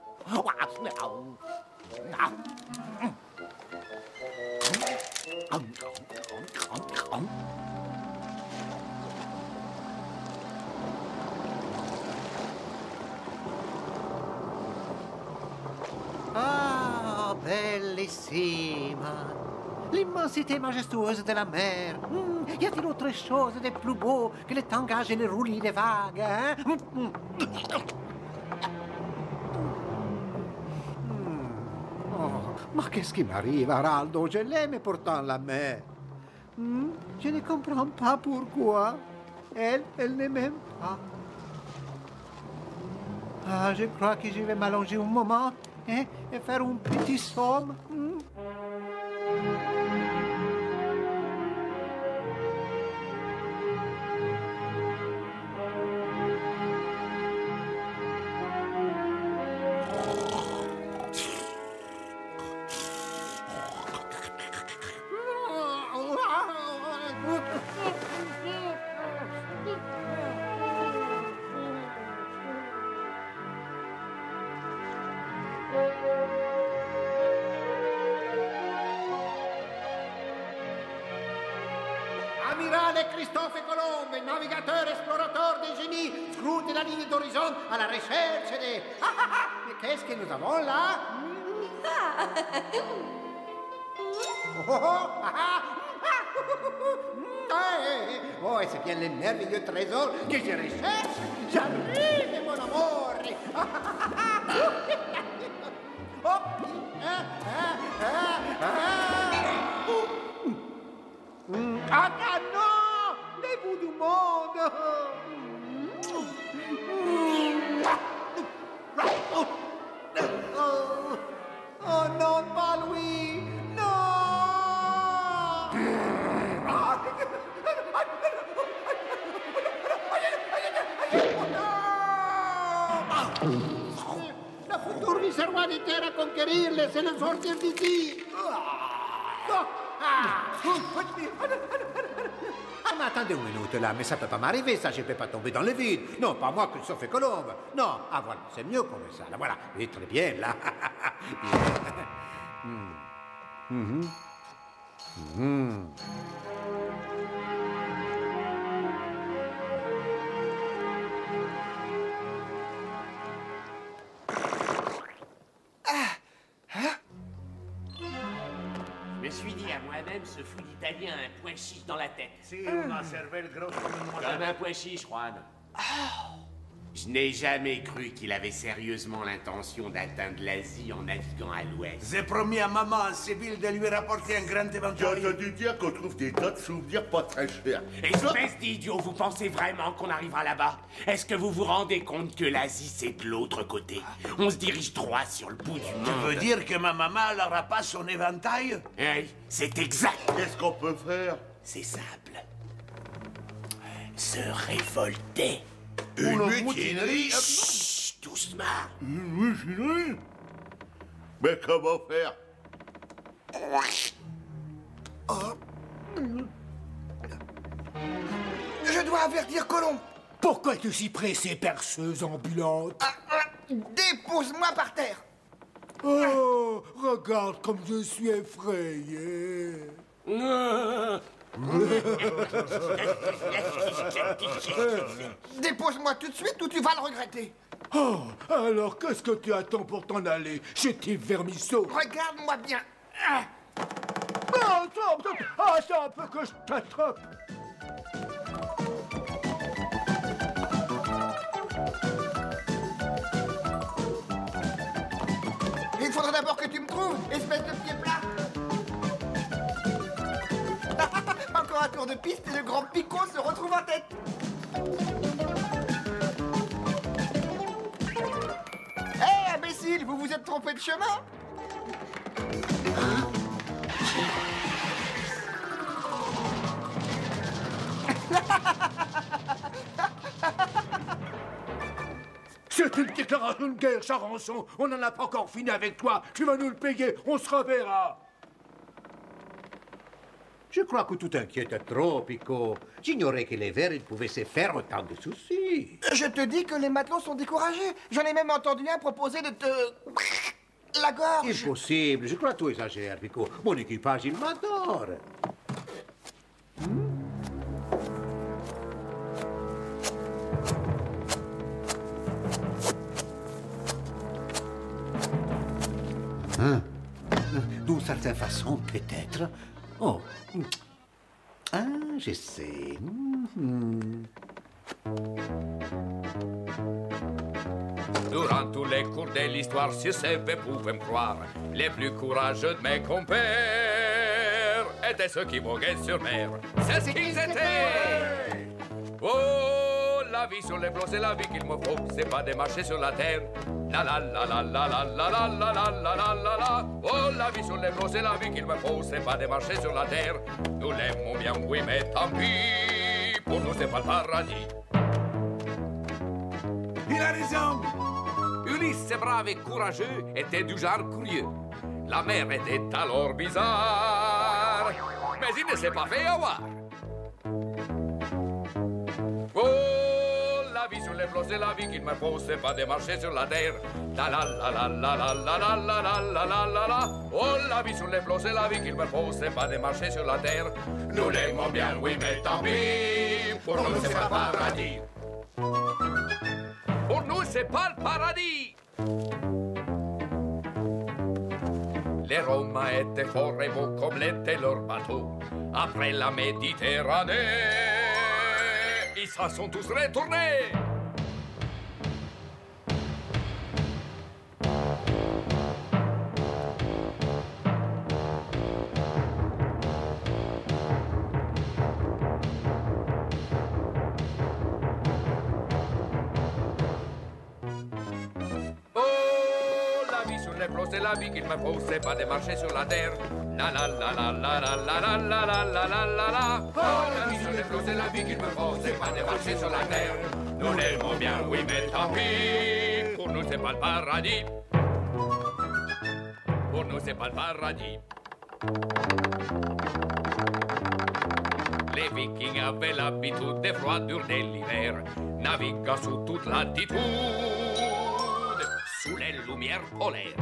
Speaker 6: Ah, bellissime. L'immensité majestueuse de la mer. Y a-t-il autre chose de plus beau que le tangage et le roulis des vagues, hein? Oh, mais qu'est-ce qui m'arrive, Araldo? Je l'aime pourtant, la mer. Je ne comprends pas pourquoi. Elle ne m'aime pas. Ah, je crois que je vais m'allonger un moment, hein, et faire un petit somme. Amirale Christophe Colomb, navigateur explorateur des génies, scrute la ligne d'horizon à la recherche des... Mais qu'est-ce que nous avons là? Oh, et c'est bien le merveilleux trésor que je recherche. J'arrive, mon amour. Ah non! Les bouts du monde! Oh non, pas lui! Non! La futura mi servirà di terra a conquerirle se ne sortir d'ici! Ah, mais attendez une minute là, mais ça peut pas m'arriver, ça, je peux pas tomber dans le vide. Non, pas moi, Christophe Colomb. Non, ah voilà, c'est mieux comme ça, là, voilà. Oui, très bien, là.
Speaker 10: Je me suis dit à moi-même, ce fou d'Italien a un point chiche dans la tête.
Speaker 14: Si, on a cervelle grosse comme une moisette.
Speaker 10: Comme un point chiche, Juan. Je n'ai jamais cru qu'il avait sérieusement l'intention d'atteindre l'Asie en naviguant à l'ouest.
Speaker 14: J'ai promis à maman en Séville de lui rapporter un grand
Speaker 3: J'ai
Speaker 14: éventail.
Speaker 3: entendu dire qu'on trouve des tas de souvenirs pas très chers.
Speaker 10: Espèce d'idiot, vous pensez vraiment qu'on arrivera là-bas? Est-ce que vous vous rendez compte que l'Asie, c'est de l'autre côté? On se dirige droit sur le bout du monde.
Speaker 14: Tu veux dire que ma maman n'aura pas son éventail?
Speaker 10: Hey, c'est exact.
Speaker 3: Qu'est-ce qu'on peut faire?
Speaker 10: C'est simple. Se révolter.
Speaker 3: Une mutinerie?
Speaker 10: Chut, doucement.
Speaker 3: Une mutinerie? Mais comment faire?
Speaker 4: Je dois avertir Colomb.
Speaker 13: Pourquoi es-tu si pressé, perceuse ambulante?
Speaker 4: Dépose-moi par terre.
Speaker 13: Oh, regarde comme je suis effrayé.
Speaker 4: Dépose-moi tout de suite ou tu vas le regretter.
Speaker 13: Oh, alors qu'est-ce que tu attends pour t'en aller, chétif vermisseau?
Speaker 4: Regarde-moi bien.
Speaker 13: Attends un peu que je t'attrape.
Speaker 4: Il faudrait d'abord que tu me trouves, espèce de pied plat. Encore un tour de piste et le grand Picot se retrouve en tête. Hé, imbécile, vous vous êtes trompé de chemin?
Speaker 13: C'est une déclaration de guerre, Charançon. On n'en a pas encore fini avec toi. Tu vas nous le payer, on se reverra.
Speaker 6: Je crois que tout inquiète trop, Pico. J'ignorais que les vers, ils pouvaient se faire autant de soucis.
Speaker 4: Je te dis que les matelots sont découragés. J'en ai même entendu un proposer de te... la gorge.
Speaker 6: Impossible, je crois que tu exagères, Pico. Mon équipage, il m'adore. D'une certaine façon, peut-être. Oh. Ah, je sais.
Speaker 7: Durant tous les cours de l'histoire, si vous pouvez me croire, les plus courageux de mes compères étaient ceux qui voguaient sur mer. C'est ce qu'ils étaient! Oh, la vie sur les flots, c'est la vie qu'il me faut, c'est pas de marcher sur la terre. La la la la la la la la la la la la la la. Oh, la vie sur les flots, c'est la vie qu'il me faut, c'est pas de marcher sur la terre. Nous l'aimons bien, oui, mais tant pis, pour nous c'est pas le paradis.
Speaker 14: Il a raison.
Speaker 7: Ulysse, brave et courageux, était du genre curieux. La mer était alors bizarre, mais il ne s'est pas fait avoir. Oh, la vie sur les flots, c'est la vie qu'il me faut, c'est pas de marcher sur la terre. La la la la la la la la la la la la la la. Oh, la vie sur les flots, c'est la vie qu'il me faut, c'est pas de marcher sur la terre. Nous l'aimons bien, oui, mais tant pis, pour nous c'est pas le paradis. Pour nous, c'est pas le paradis. Les Romains étaient forts et beaux comme l'étaient leurs bateaux. Après la Méditerranée, ils s'en sont tous retournés. C'est la vie qu'il me faut, c'est pas de marcher sur la terre. La la la la la la la la la la la la la la. Oh, la vie sur les flots, c'est la vie qu'il me faut, c'est pas de marcher sur la terre. Nous l'aimons bien, oui, mais tant pis. Pour nous, c'est pas le paradis. Pour nous, c'est pas le paradis. Les Vikings avaient l'habitude des froids durs de l'hiver, naviguant sous toute latitude, sous les lumières polaires.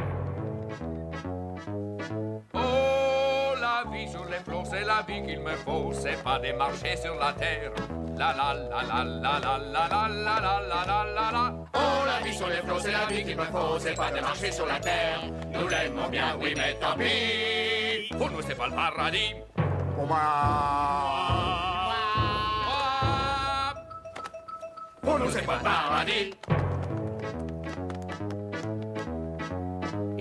Speaker 7: Oh, la vie sur les flots, c'est la vie qu'il me faut, c'est pas de marcher sur la terre. La la la la la la la la la la la la la la. Oh, la vie sur les flots, c'est la vie qu'il me faut, c'est pas de marcher sur la terre. Nous l'aimons bien, oui, mais tant pis. Pour nous, c'est pas le paradis. Pour nous, c'est pas le paradis.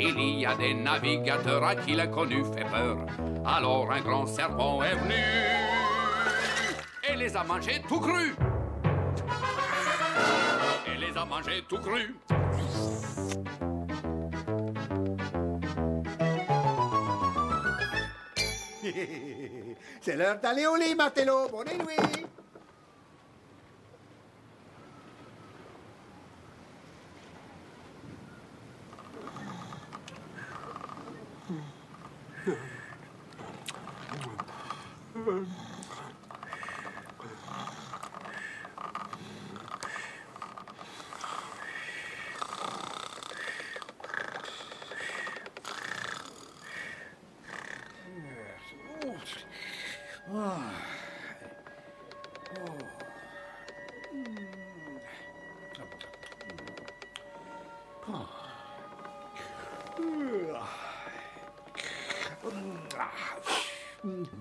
Speaker 7: Il y a des navigateurs à qui l'inconnu fait peur. Alors un grand serpent est venu et les a mangés tout crus. Et les a mangés tout crus.
Speaker 6: C'est l'heure d'aller au lit, Martello. Bonne nuit.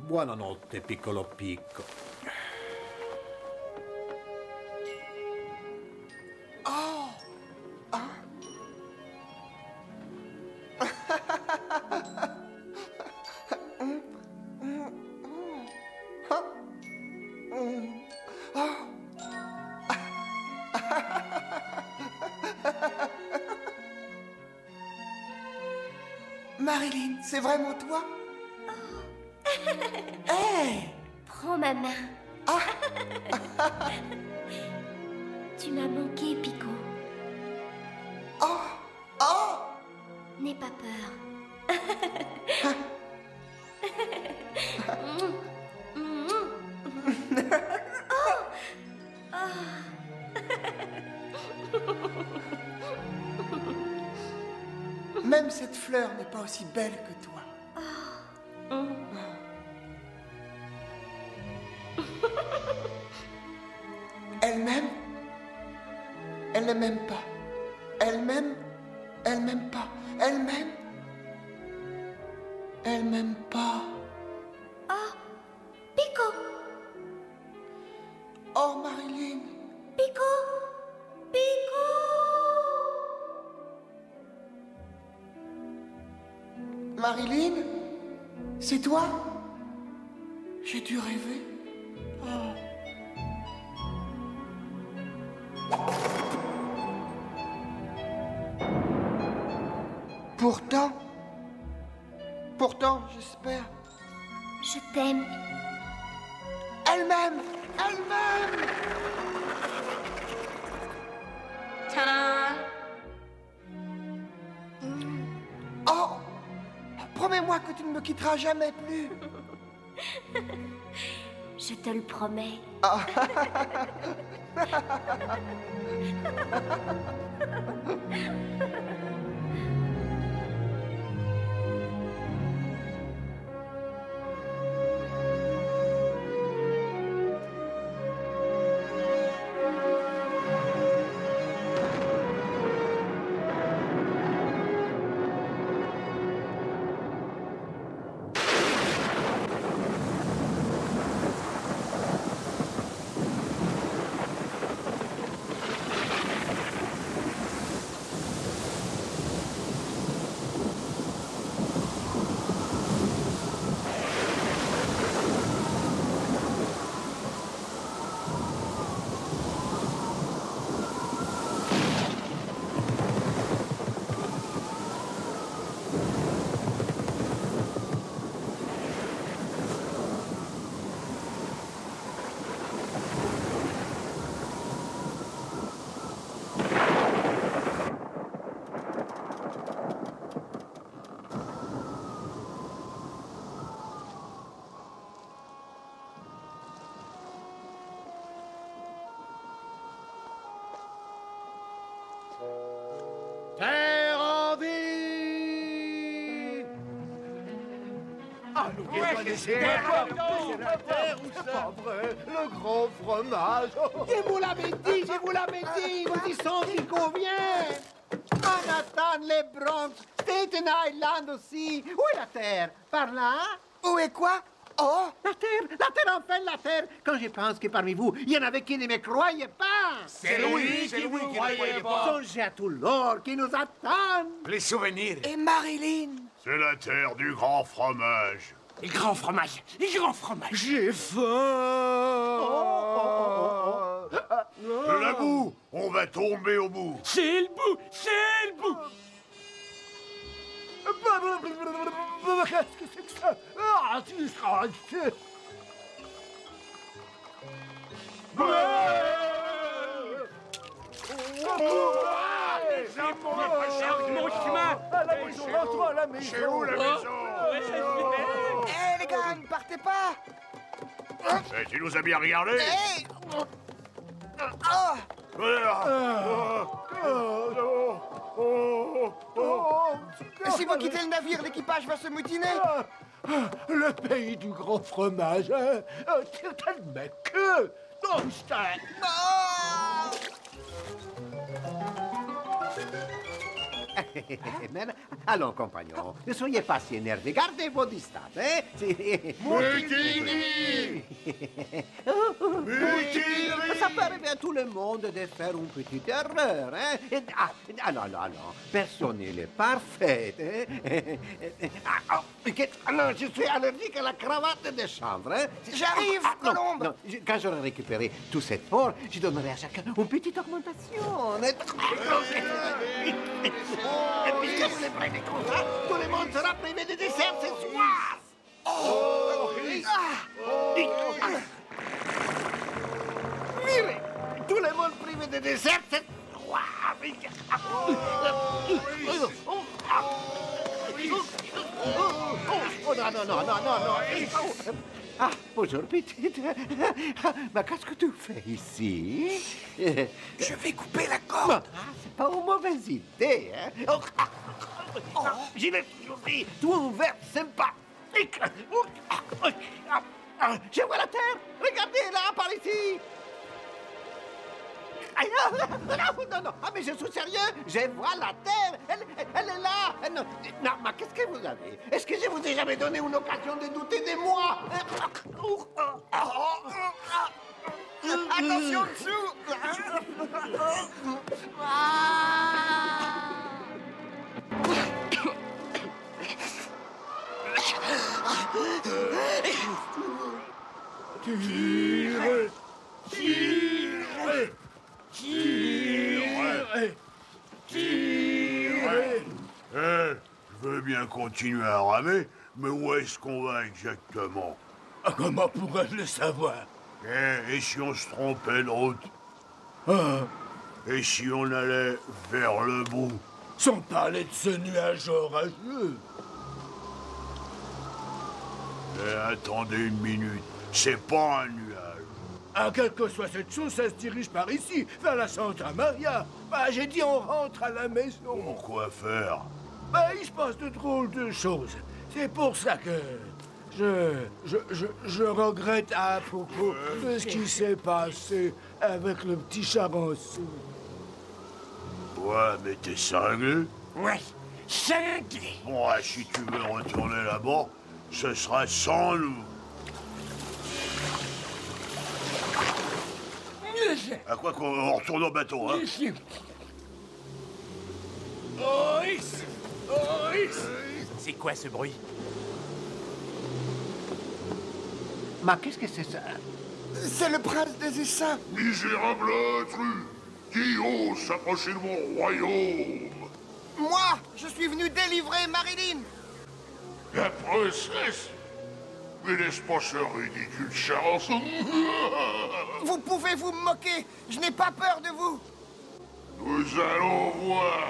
Speaker 6: Buonanotte, piccolo picco.
Speaker 4: Oh! Ah. Marilyn, c'est vraiment toi? Hey!
Speaker 11: Prends ma main. Tu m'as manqué, Pico.
Speaker 4: Oh! Oh!
Speaker 11: N'aie pas peur.
Speaker 4: Même cette fleur n'est pas aussi belle que toi. Elle m'aime. Elle ne m'aime pas. Elle m'aime. Elle m'aime pas. Elle m'aime. Elle m'aime pas.
Speaker 11: Oh, Pico.
Speaker 4: Oh, Marilyn.
Speaker 11: Pico. Pico.
Speaker 4: Marilyn, c'est toi? J'ai dû rêver. Oh. Pourtant, j'espère.
Speaker 11: Je t'aime.
Speaker 4: Elle m'aime. Elle m'aime.
Speaker 8: Tadam!
Speaker 4: Oh! Promets-moi que tu ne me quitteras jamais plus.
Speaker 11: Je te le promets.
Speaker 4: Ah.
Speaker 13: Terre en vie! Ah, vous connaissez la terre ou ça? Pas vrai, le grand fromage!
Speaker 6: Je vous l'avais dit, voici son qui convient. Manhattan, les Bronx, Staten Island aussi. Où est la terre? Par là?
Speaker 4: Où est quoi? Oh!
Speaker 6: La terre, enfin la terre. Quand je pense que parmi vous, il y en avait qui ne me croyaient pas.
Speaker 13: C'est lui qui vous croyait pas.
Speaker 6: Songez à tout l'or qui nous attend.
Speaker 13: Les souvenirs.
Speaker 4: Et Marilyn?
Speaker 3: C'est la terre du grand fromage.
Speaker 10: Le grand fromage, le grand fromage.
Speaker 13: J'ai faim.
Speaker 3: De la boue, on va tomber au bout.
Speaker 10: C'est le bout, c'est le bout.
Speaker 13: Qu'est-ce que c'est que ça? Ah, tu seras...
Speaker 10: Mon chemin.
Speaker 13: À la maison, rentre à la maison.
Speaker 3: C'est où la maison?
Speaker 4: Hé, les gars, ne partez pas!
Speaker 3: Tu nous as bien regardé.
Speaker 4: Hey. Si vous quittez le navire, l'équipage va se mutiner.
Speaker 13: Le pays du grand fromage, hein? Mais que... Einstein.
Speaker 6: Allons, compagnons, ne soyez pas si énervés. Gardez vos distances, hein?
Speaker 3: Mutiny!
Speaker 6: Ça peut arriver à tout le monde de faire une petite erreur, hein? Non. Personne n'est parfait, hein? Non, je suis allergique à la cravate de chanvre, hein?
Speaker 4: J'arrive, Colombe!
Speaker 6: Non, quand j'aurai récupéré tout cet or, je donnerai à chacun une petite augmentation. Et puisque vous les prenez comme ça, tout le monde sera privé de dessert ce soir. Virez, tout le monde privé de dessert ce soir. Non. Ah, bonjour, petite. Mais qu'est-ce que tu fais ici?
Speaker 4: Je vais couper la corde.
Speaker 6: C'est pas une mauvaise idée, hein? J'y vais toujours dit, tout un verre sympathique. Je vois la terre. Regardez, là, par ici. Non. Ah, mais je suis sérieux. Je vois la terre. Elle est là. Non, mais qu'est-ce que vous avez? Est-ce que je vous ai jamais donné une occasion de douter de moi?
Speaker 4: Attention dessous.
Speaker 3: Tirez. Je veux bien continuer à ramer, mais où est-ce qu'on va exactement?
Speaker 13: Comment pourrais-je le savoir?
Speaker 3: Et si on se trompait de route? Et si on allait vers le bout?
Speaker 13: Sans parler de ce nuage orageux.
Speaker 3: Attendez une minute, c'est pas un nuage.
Speaker 13: Quelle que soit cette chose, ça se dirige par ici, vers la Santa Maria. J'ai dit on rentre à la maison.
Speaker 3: Pourquoi faire?
Speaker 13: Il se passe de drôles de choses. C'est pour ça que je regrette à propos de ce qui s'est passé avec le petit charançon.
Speaker 3: Ouais, mais t'es cinglé?
Speaker 4: Ouais, cinglé.
Speaker 3: Bon, si tu veux retourner là-bas, ce sera sans nous. À quoi qu'on retourne au bateau, hein?
Speaker 2: C'est quoi ce bruit?
Speaker 6: Mais qu'est-ce que c'est ça?
Speaker 4: C'est le prince des essaims.
Speaker 3: Misérable intrus! Qui ose s'approcher de mon royaume?
Speaker 4: Moi, je suis venu délivrer Marilyn.
Speaker 3: La princesse? Mais n'est-ce pas ce ridicule charançon?
Speaker 4: Vous pouvez vous moquer. Je n'ai pas peur de vous.
Speaker 3: Nous allons voir.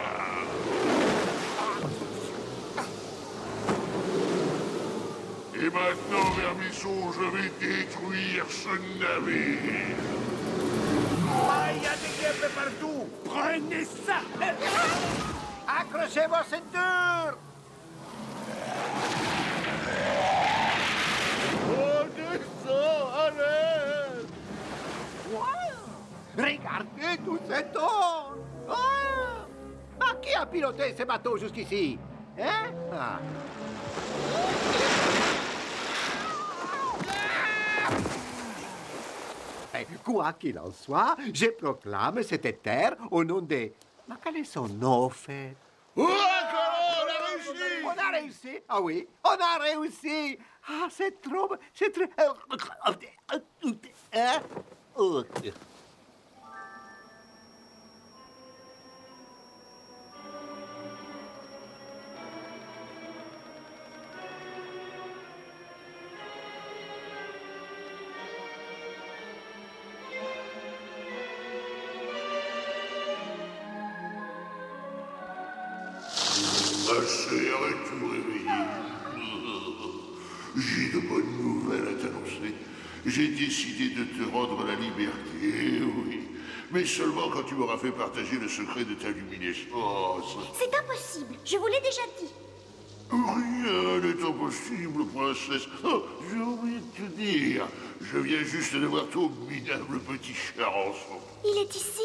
Speaker 3: Et maintenant, Vermisseau, je vais détruire ce navire.
Speaker 13: Il y a des guêpes partout. Prenez ça.
Speaker 6: Accrochez vos ceintures. Regardez tout cet or! Qui a piloté ce bateau jusqu'ici? Hein? Quoi qu'il en soit, je proclame cette terre au nom de... Mais quel est son nom, au fait?
Speaker 3: On a réussi!
Speaker 6: On a réussi! Ah oui, on a réussi! Ah, c'est trop... C'est très... Hein?
Speaker 3: Ma sœur est tout réveillée. J'ai de bonnes nouvelles à t'annoncer. j'ai décidé de te rendre la liberté, oui. Mais seulement quand tu m'auras fait partager le secret de ta luminescence.
Speaker 11: C'est impossible, je vous l'ai déjà dit.
Speaker 3: Rien n'est impossible, princesse. Oh, j'ai oublié de te dire. Je viens juste de voir ton minable petit charançon.
Speaker 11: Il est ici?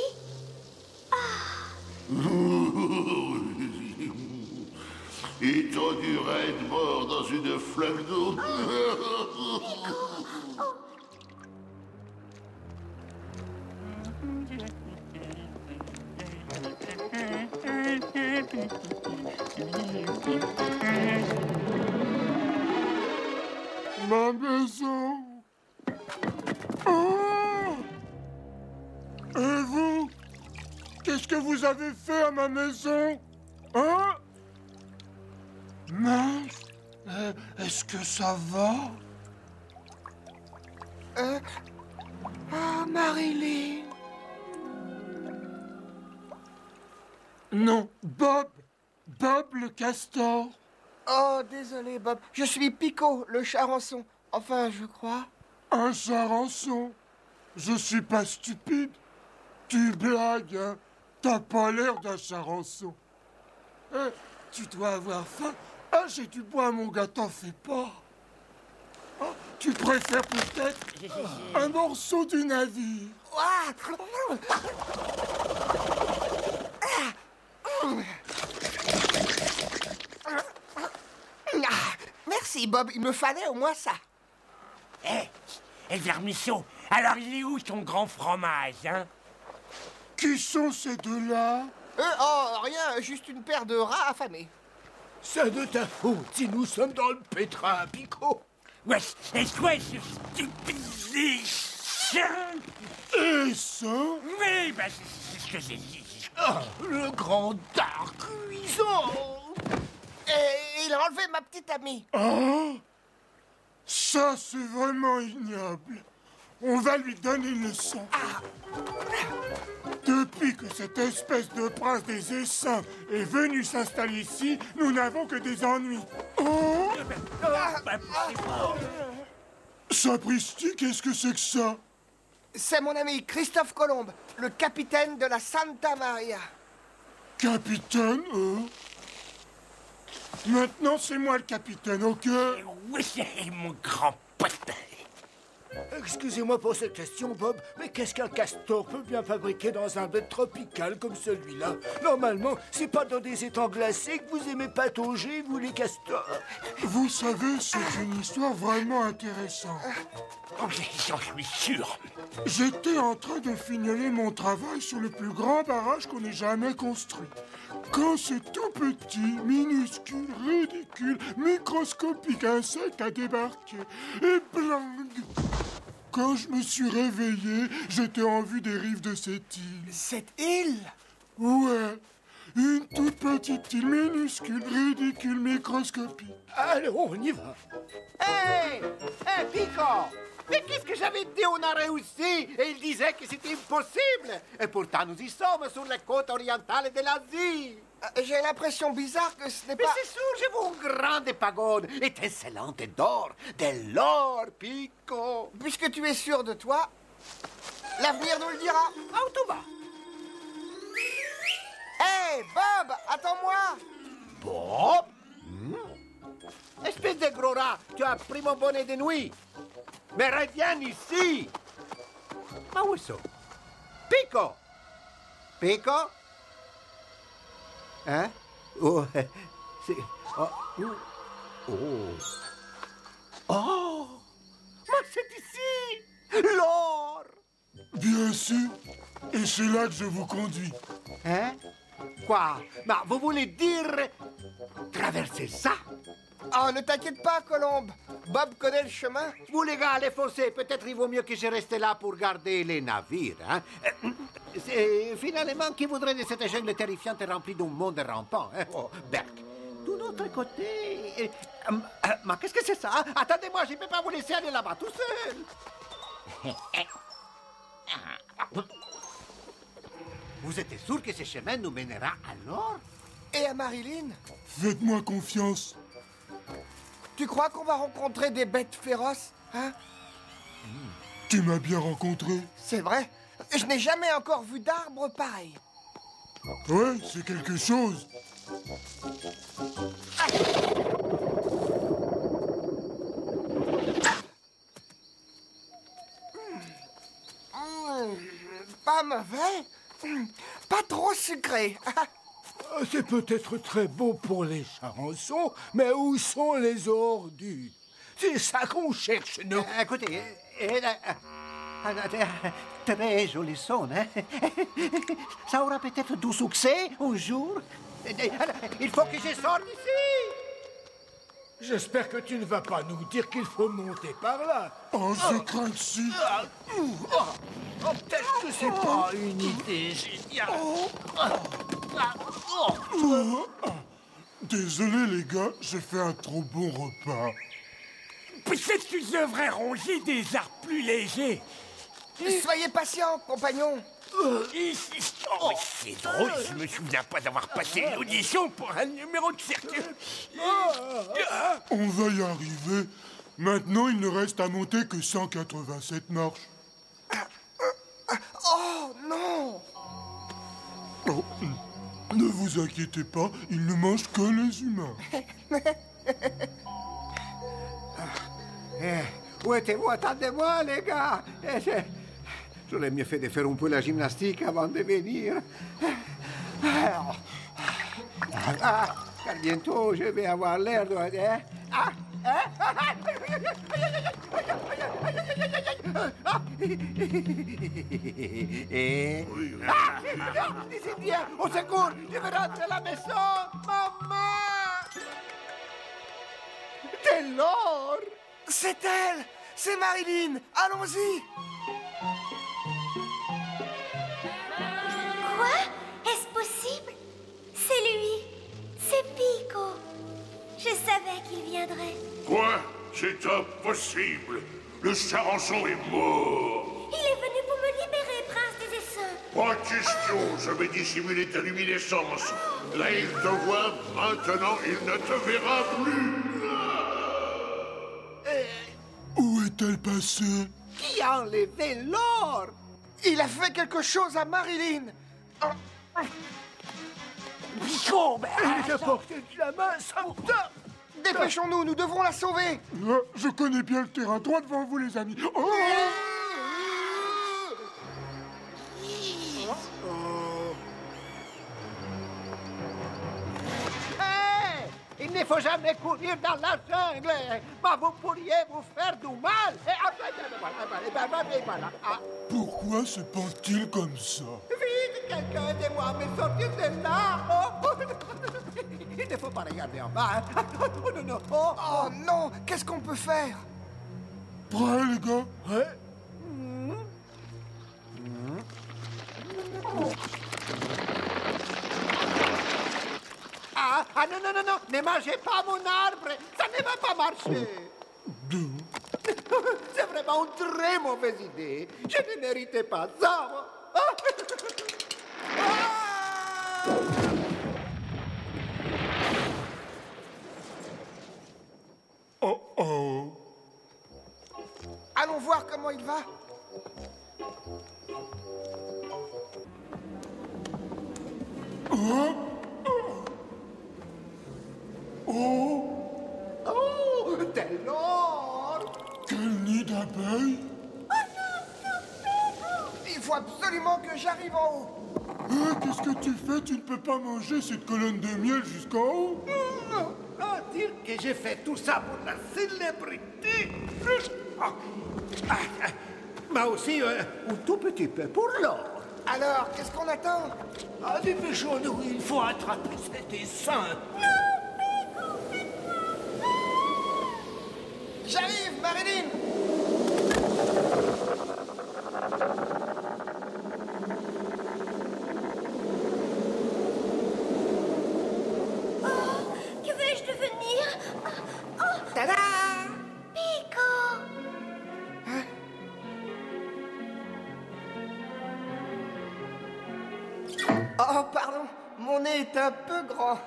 Speaker 3: Étendu raide mort dans une flaque d'eau.
Speaker 13: Ma maison. Oh! Et vous? Qu'est-ce que vous avez fait à ma maison? Hein? Mince. Est-ce que ça va?
Speaker 4: Ah, Marilyn.
Speaker 13: Non, Bob. Bob le castor.
Speaker 4: Oh, désolé, Bob. Je suis Pico, le charançon. Enfin, je crois.
Speaker 13: Un charançon? Je suis pas stupide. Tu blagues, hein? T'as pas l'air d'un charançon. Tu dois avoir faim. Ah, j'ai du bois, mon gars, t'en fais pas. Ah, tu préfères peut-être un morceau du navire?
Speaker 4: Merci, Bob. Il me fallait au moins ça.
Speaker 10: Hé, Vermisseau, alors il est où ton grand fromage, hein?
Speaker 13: Qui sont ces deux-là?
Speaker 4: Oh, rien, juste une paire de rats affamés.
Speaker 13: C'est de ta faute si nous sommes dans le pétrin, Pico.
Speaker 10: Wesh, et toi, ce stupide chien!
Speaker 13: Et ça?
Speaker 10: Oui, bah, c'est ce que j'ai dit.
Speaker 13: Oh, le grand dard cuisant!
Speaker 4: Et il a enlevé ma petite amie.
Speaker 13: Ah? Ça, c'est vraiment ignoble. On va lui donner une leçon. Depuis que cette espèce de prince des essaims est venu s'installer ici, nous n'avons que des ennuis. Oh! Sapristi, qu'est-ce que c'est que ça?
Speaker 4: C'est mon ami Christophe Colomb, le capitaine de la Santa Maria.
Speaker 13: Capitaine, Maintenant, c'est moi le capitaine, ok?
Speaker 10: Oui, mon grand pote.
Speaker 13: Excusez-moi pour cette question, Bob, mais qu'est-ce qu'un castor peut bien fabriquer dans un bed tropical comme celui-là? Normalement, c'est pas dans des étangs glacés que vous aimez patauger, vous les castors. Vous savez, c'est une histoire vraiment intéressante.
Speaker 10: J'en suis sûr.
Speaker 13: J'étais en train de fignoler mon travail sur le plus grand barrage qu'on ait jamais construit. Quand ce tout petit, minuscule, ridicule, microscopique insecte a débarqué, et bling! Quand je me suis réveillé, j'étais en vue des rives de cette île.
Speaker 4: Cette île?
Speaker 13: Ouais, une toute petite île minuscule, ridicule, microscopique.
Speaker 6: Allez, on y va. Hé, Pico! Mais qu'est-ce que j'avais dit? On a réussi et il disait que c'était impossible. Et pourtant, nous y sommes sur la côte orientale de l'Asie.
Speaker 4: J'ai l'impression bizarre que ce n'est pas...
Speaker 6: Mais c'est sûr, je vois une grande pagode étincelante d'or. De l'or, Pico.
Speaker 4: Puisque tu es sûr de toi, l'avenir nous le dira.
Speaker 6: Ah, tout va.
Speaker 4: Hé, Bob, attends-moi.
Speaker 6: Bob? Espèce de gros rat, tu as pris mon bonnet de nuit. Mais reviens ici. Ma où est ça? Pico. Pico? Hein? Oh, c'est... Oh, oh. Oh! Mais c'est ici! L'or!
Speaker 13: Bien sûr. Et c'est là que je vous conduis.
Speaker 6: Hein? Quoi? Bah, vous voulez dire... traverser ça?
Speaker 4: Oh, ne t'inquiète pas, Colombe. Bob connaît le chemin.
Speaker 6: Vous, les gars, allez foncer. Peut-être il vaut mieux que je reste là pour garder les navires, hein? Finalement, qui voudrait de cette jungle terrifiante remplie d'un monde rampant, hein? Oh, Berk. De l'autre côté... mais qu'est-ce que c'est ça? Attendez-moi, je ne peux pas vous laisser aller là-bas tout seul. Vous êtes sûr que ce chemin nous mènera à l'or?
Speaker 4: Et à Marilyn?
Speaker 13: Faites-moi confiance.
Speaker 4: Tu crois qu'on va rencontrer des bêtes féroces, hein?
Speaker 13: Tu m'as bien rencontré.
Speaker 4: C'est vrai. Je n'ai jamais encore vu d'arbre pareil.
Speaker 13: Ouais, c'est quelque chose.
Speaker 4: Pas mauvais. Pas trop sucré.
Speaker 15: C'est peut-être très beau pour les charançons, mais où sont les ordures? C'est ça qu'on cherche, nous.
Speaker 6: Écoutez, très joli son, hein? Ça aura peut-être du succès un jour. Il faut que je sorte d'ici.
Speaker 15: J'espère que tu ne vas pas nous dire qu'il faut monter par là.
Speaker 13: Oh, je crains que si.
Speaker 15: Peut-être que c'est pas une idée géniale.
Speaker 13: Désolé, les gars, j'ai fait un trop bon repas.
Speaker 15: Peut-être que tu devrais ronger des arbres plus légers.
Speaker 4: Soyez patient, compagnon.
Speaker 15: C'est drôle, je me souviens pas d'avoir passé l'audition pour un numéro de cirque.
Speaker 13: On va y arriver. Maintenant, il ne reste à monter que 187 marches.
Speaker 4: Oh, non!
Speaker 13: Oh, ne vous inquiétez pas, il ne mange que les humains.
Speaker 6: Où êtes-vous? Attendez-moi, les gars. J'aurais mieux fait de faire un peu la gymnastique avant de venir. Car bientôt, je vais avoir l'air de... Des Indiens, au secours, je vais rentrer à la maison. Maman! Taylor!
Speaker 4: C'est elle! C'est Marilyn! Allons-y!
Speaker 11: Quoi? Est-ce possible? C'est lui. C'est Pico. Je savais qu'il viendrait.
Speaker 3: Quoi? C'est impossible. Le charançon est mort.
Speaker 11: Il est venu pour me libérer, prince des essaims.
Speaker 3: Pas question, je vais dissimuler ta luminescence. Là, il te voit, maintenant, il ne te verra plus.
Speaker 13: Où est-elle passée?
Speaker 6: Qui a enlevé l'or?
Speaker 4: Il a fait quelque chose à Marilyn.
Speaker 15: Pico, je porte la main, ça me tape.
Speaker 4: Dépêchons-nous, nous devrons la sauver.
Speaker 13: Je connais bien le terrain, droit devant vous, les amis. Oh!
Speaker 6: Hey! Il ne faut jamais courir dans la jungle. Mais vous pourriez vous faire du mal.
Speaker 13: Pourquoi se pend-il comme ça?
Speaker 6: Vite, quelqu'un aidez-moi à me sortir de là. Il ne faut pas regarder en bas. Oh non, non.
Speaker 4: Oh non, qu'est-ce qu'on peut faire?
Speaker 13: Prêt, les gars?
Speaker 15: Ouais.
Speaker 6: Ah, non, non, non, non. Ne mangez pas mon arbre. Ça ne va pas marcher. C'est vraiment une très mauvaise idée. Je ne méritais pas ça.
Speaker 13: Oh oh.
Speaker 4: Allons voir comment il va.
Speaker 13: Oh. Oh.
Speaker 6: Oh, Taylor!
Speaker 13: Quel nid d'abeilles!
Speaker 4: Il faut absolument que j'arrive en haut.
Speaker 13: Qu'est-ce que tu fais? Tu ne peux pas manger cette colonne de miel jusqu'en haut?
Speaker 6: Non, à dire que j'ai fait tout ça pour la célébrité. Mais aussi un tout petit peu pour l'or.
Speaker 4: Alors, qu'est-ce qu'on attend?
Speaker 15: Ah, dépêchons-nous, il faut attraper cet essaim.
Speaker 4: J'arrive, Marilyn!
Speaker 11: Oh, que vais-je devenir? Oh,
Speaker 4: tada!
Speaker 11: Pico!
Speaker 4: Oh, pardon, mon nez est un peu grand.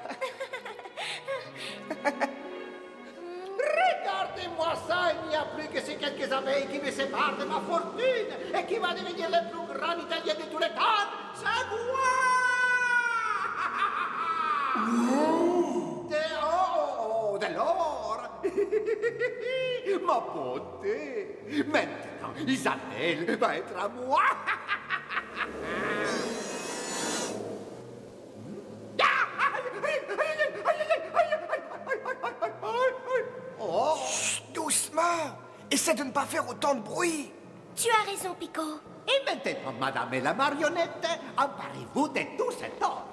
Speaker 6: Regardez-moi ça, il n'y a plus savez que c'est quelques abeilles qui me séparent de ma fortune et qui va devenir le plus grand Italien de tous les temps. C'est moi! De l'or! Ma beauté! Maintenant, Isabelle va être à moi!
Speaker 4: Chut, doucement! Essaie de ne pas faire autant de bruit!
Speaker 11: Tu as raison, Pico.
Speaker 6: Et maintenant, madame et la marionnette, emparez-vous de tout cet or.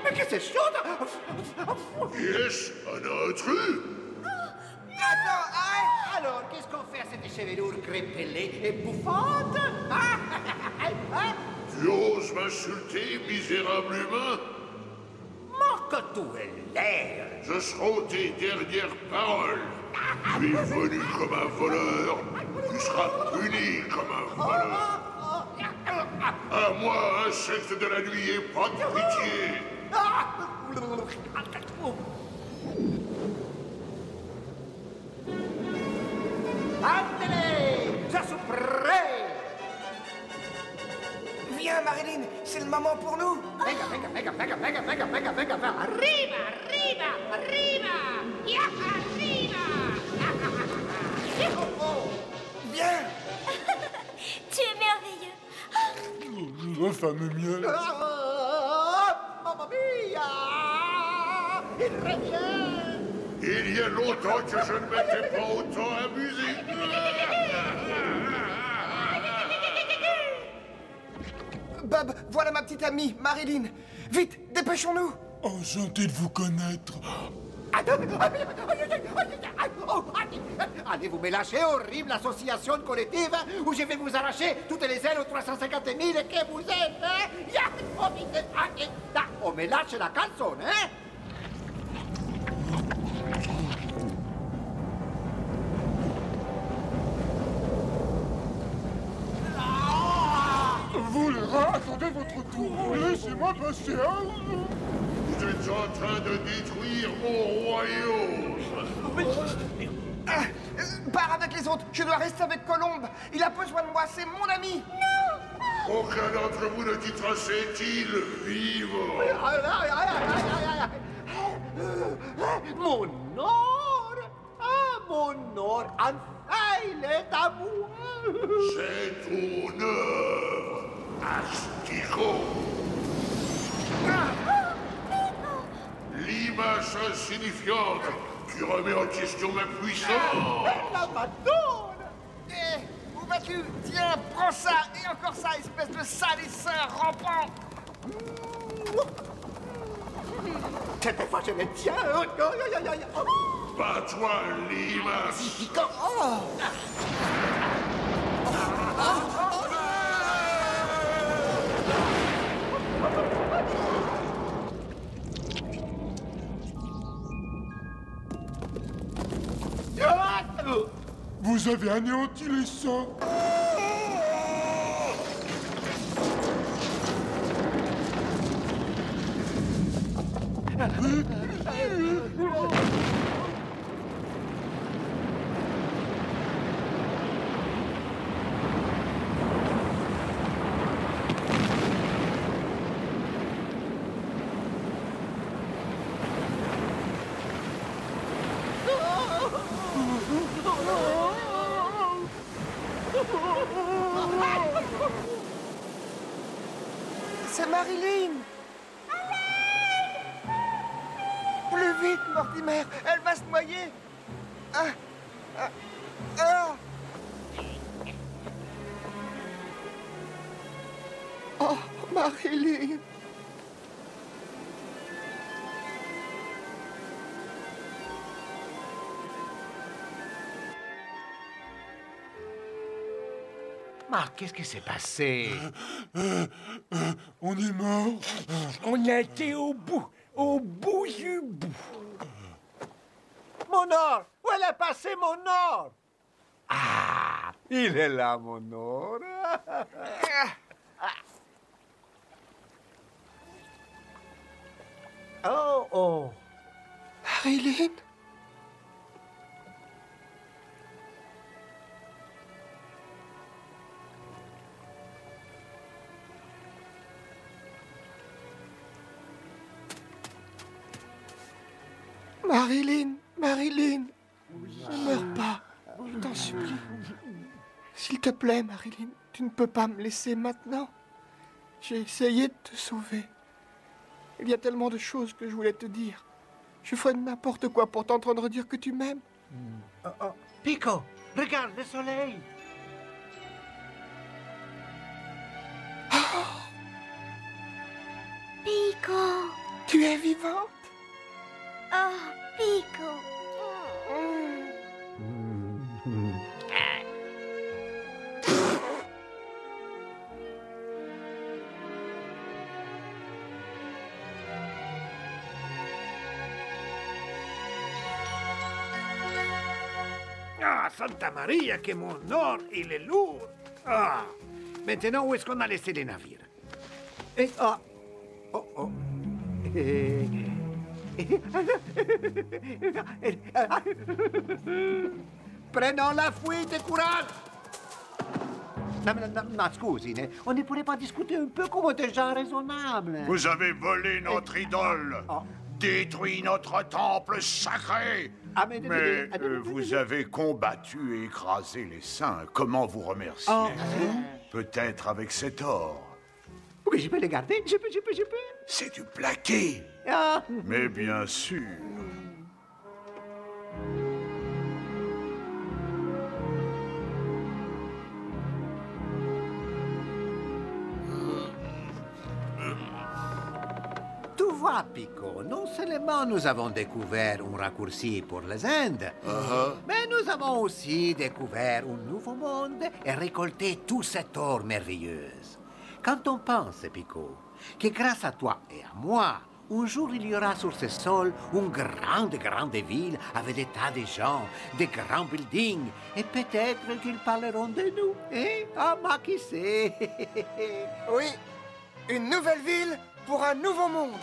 Speaker 6: Mais qu'est-ce que c'est chaud?
Speaker 3: Est-ce un intrus?
Speaker 6: Attends, arrête! Alors, qu'est-ce qu'on fait à cette chevelure crépelée et bouffante?
Speaker 3: Tu oses m'insulter, misérable humain?
Speaker 6: Manque tout est l'air!
Speaker 3: Ce seront tes dernières paroles. Tu es venu comme un voleur, tu seras puni comme un voleur. À moi, insecte de la nuit, et pas de pitié.
Speaker 6: Attendez! Je suis prêt!
Speaker 4: Viens, Marilyn, c'est le moment pour nous.
Speaker 6: Venga! Arriba! Ya, arriba!
Speaker 4: Viens!
Speaker 11: Tu es merveilleux.
Speaker 13: La fameux miel.
Speaker 6: Mamma mia! Il revient!
Speaker 3: Il y a longtemps que je ne m'étais pas autant amusé.
Speaker 4: Bob, voilà ma petite amie, Marilyn. Vite, dépêchons-nous.
Speaker 13: Enchanté de vous connaître.
Speaker 6: Allez vous me lâcher, horrible association collective, où je vais vous arracher toutes les ailes aux 350 000 que vous êtes, hein? On me lâche la canzone, hein?
Speaker 13: Vous les rats, attendez votre tour. Laissez-moi passer.
Speaker 3: Vous êtes en train de détruire mon royaume.
Speaker 4: Pars avec les autres, je dois rester avec Colombe. Il a besoin de moi, c'est mon ami.
Speaker 3: Aucun d'entre vous ne quittera cette île vivant.
Speaker 6: Mon or! Ah, mon or! Enfin, il est à moi!
Speaker 3: C'est ton œuvre, asticot. L'image insignifiante qui remet en question ma puissance.
Speaker 6: La Madone!
Speaker 4: Où vas-tu? Tiens, prends ça, et encore ça, espèce de salisseur rampant.
Speaker 6: Cette fois, je le tiens!
Speaker 3: Bats-toi, limace.
Speaker 13: Vous avez anéanti les saints.
Speaker 4: C'est Marilyn. Plus vite, Mortimer, elle va se noyer. Oh, Marilyn.
Speaker 6: Ah, qu'est-ce qui s'est passé?
Speaker 13: On est mort.
Speaker 15: On a été au bout du bout.
Speaker 6: Mon or! Où elle est passée, mon or? Ah, il est là, mon or. oh.
Speaker 4: Marilyn? Marilyn, Marilyn, ne meurs pas, je t'en supplie. S'il te plaît, Marilyn, tu ne peux pas me laisser maintenant. J'ai essayé de te sauver. Il y a tellement de choses que je voulais te dire. Je ferais n'importe quoi pour t'entendre dire que tu m'aimes.
Speaker 6: Pico, regarde le soleil.
Speaker 11: Pico.
Speaker 4: Tu es vivante?
Speaker 11: Oh, Pico.
Speaker 6: Ah, Santa Maria, que mon or, il est lourd. Ah, maintenant, où est-ce qu'on a laissé les navires? Et, ah, oh, oh. Prenons la fuite, courage! Non, scusi, on ne pourrait pas discuter un peu comme des gens raisonnables.
Speaker 3: Vous avez volé notre idole, détruit notre temple sacré. Mais vous avez combattu et écrasé les saints. Comment vous remercier? Peut-être avec cet or.
Speaker 6: Oui, je peux le garder, je peux.
Speaker 3: C'est du plaqué. Mais bien sûr.
Speaker 6: Tu vois, Pico, non seulement nous avons découvert un raccourci pour les Indes, mais nous avons aussi découvert un nouveau monde et récolté tout cet or merveilleux. Quand on pense, Pico, que grâce à toi et à moi, un jour il y aura sur ce sol une grande ville avec des tas de gens, des grands buildings, et peut-être qu'ils parleront de nous, hein? Ah, ma qui sait?
Speaker 4: Oui, une nouvelle ville pour un nouveau monde.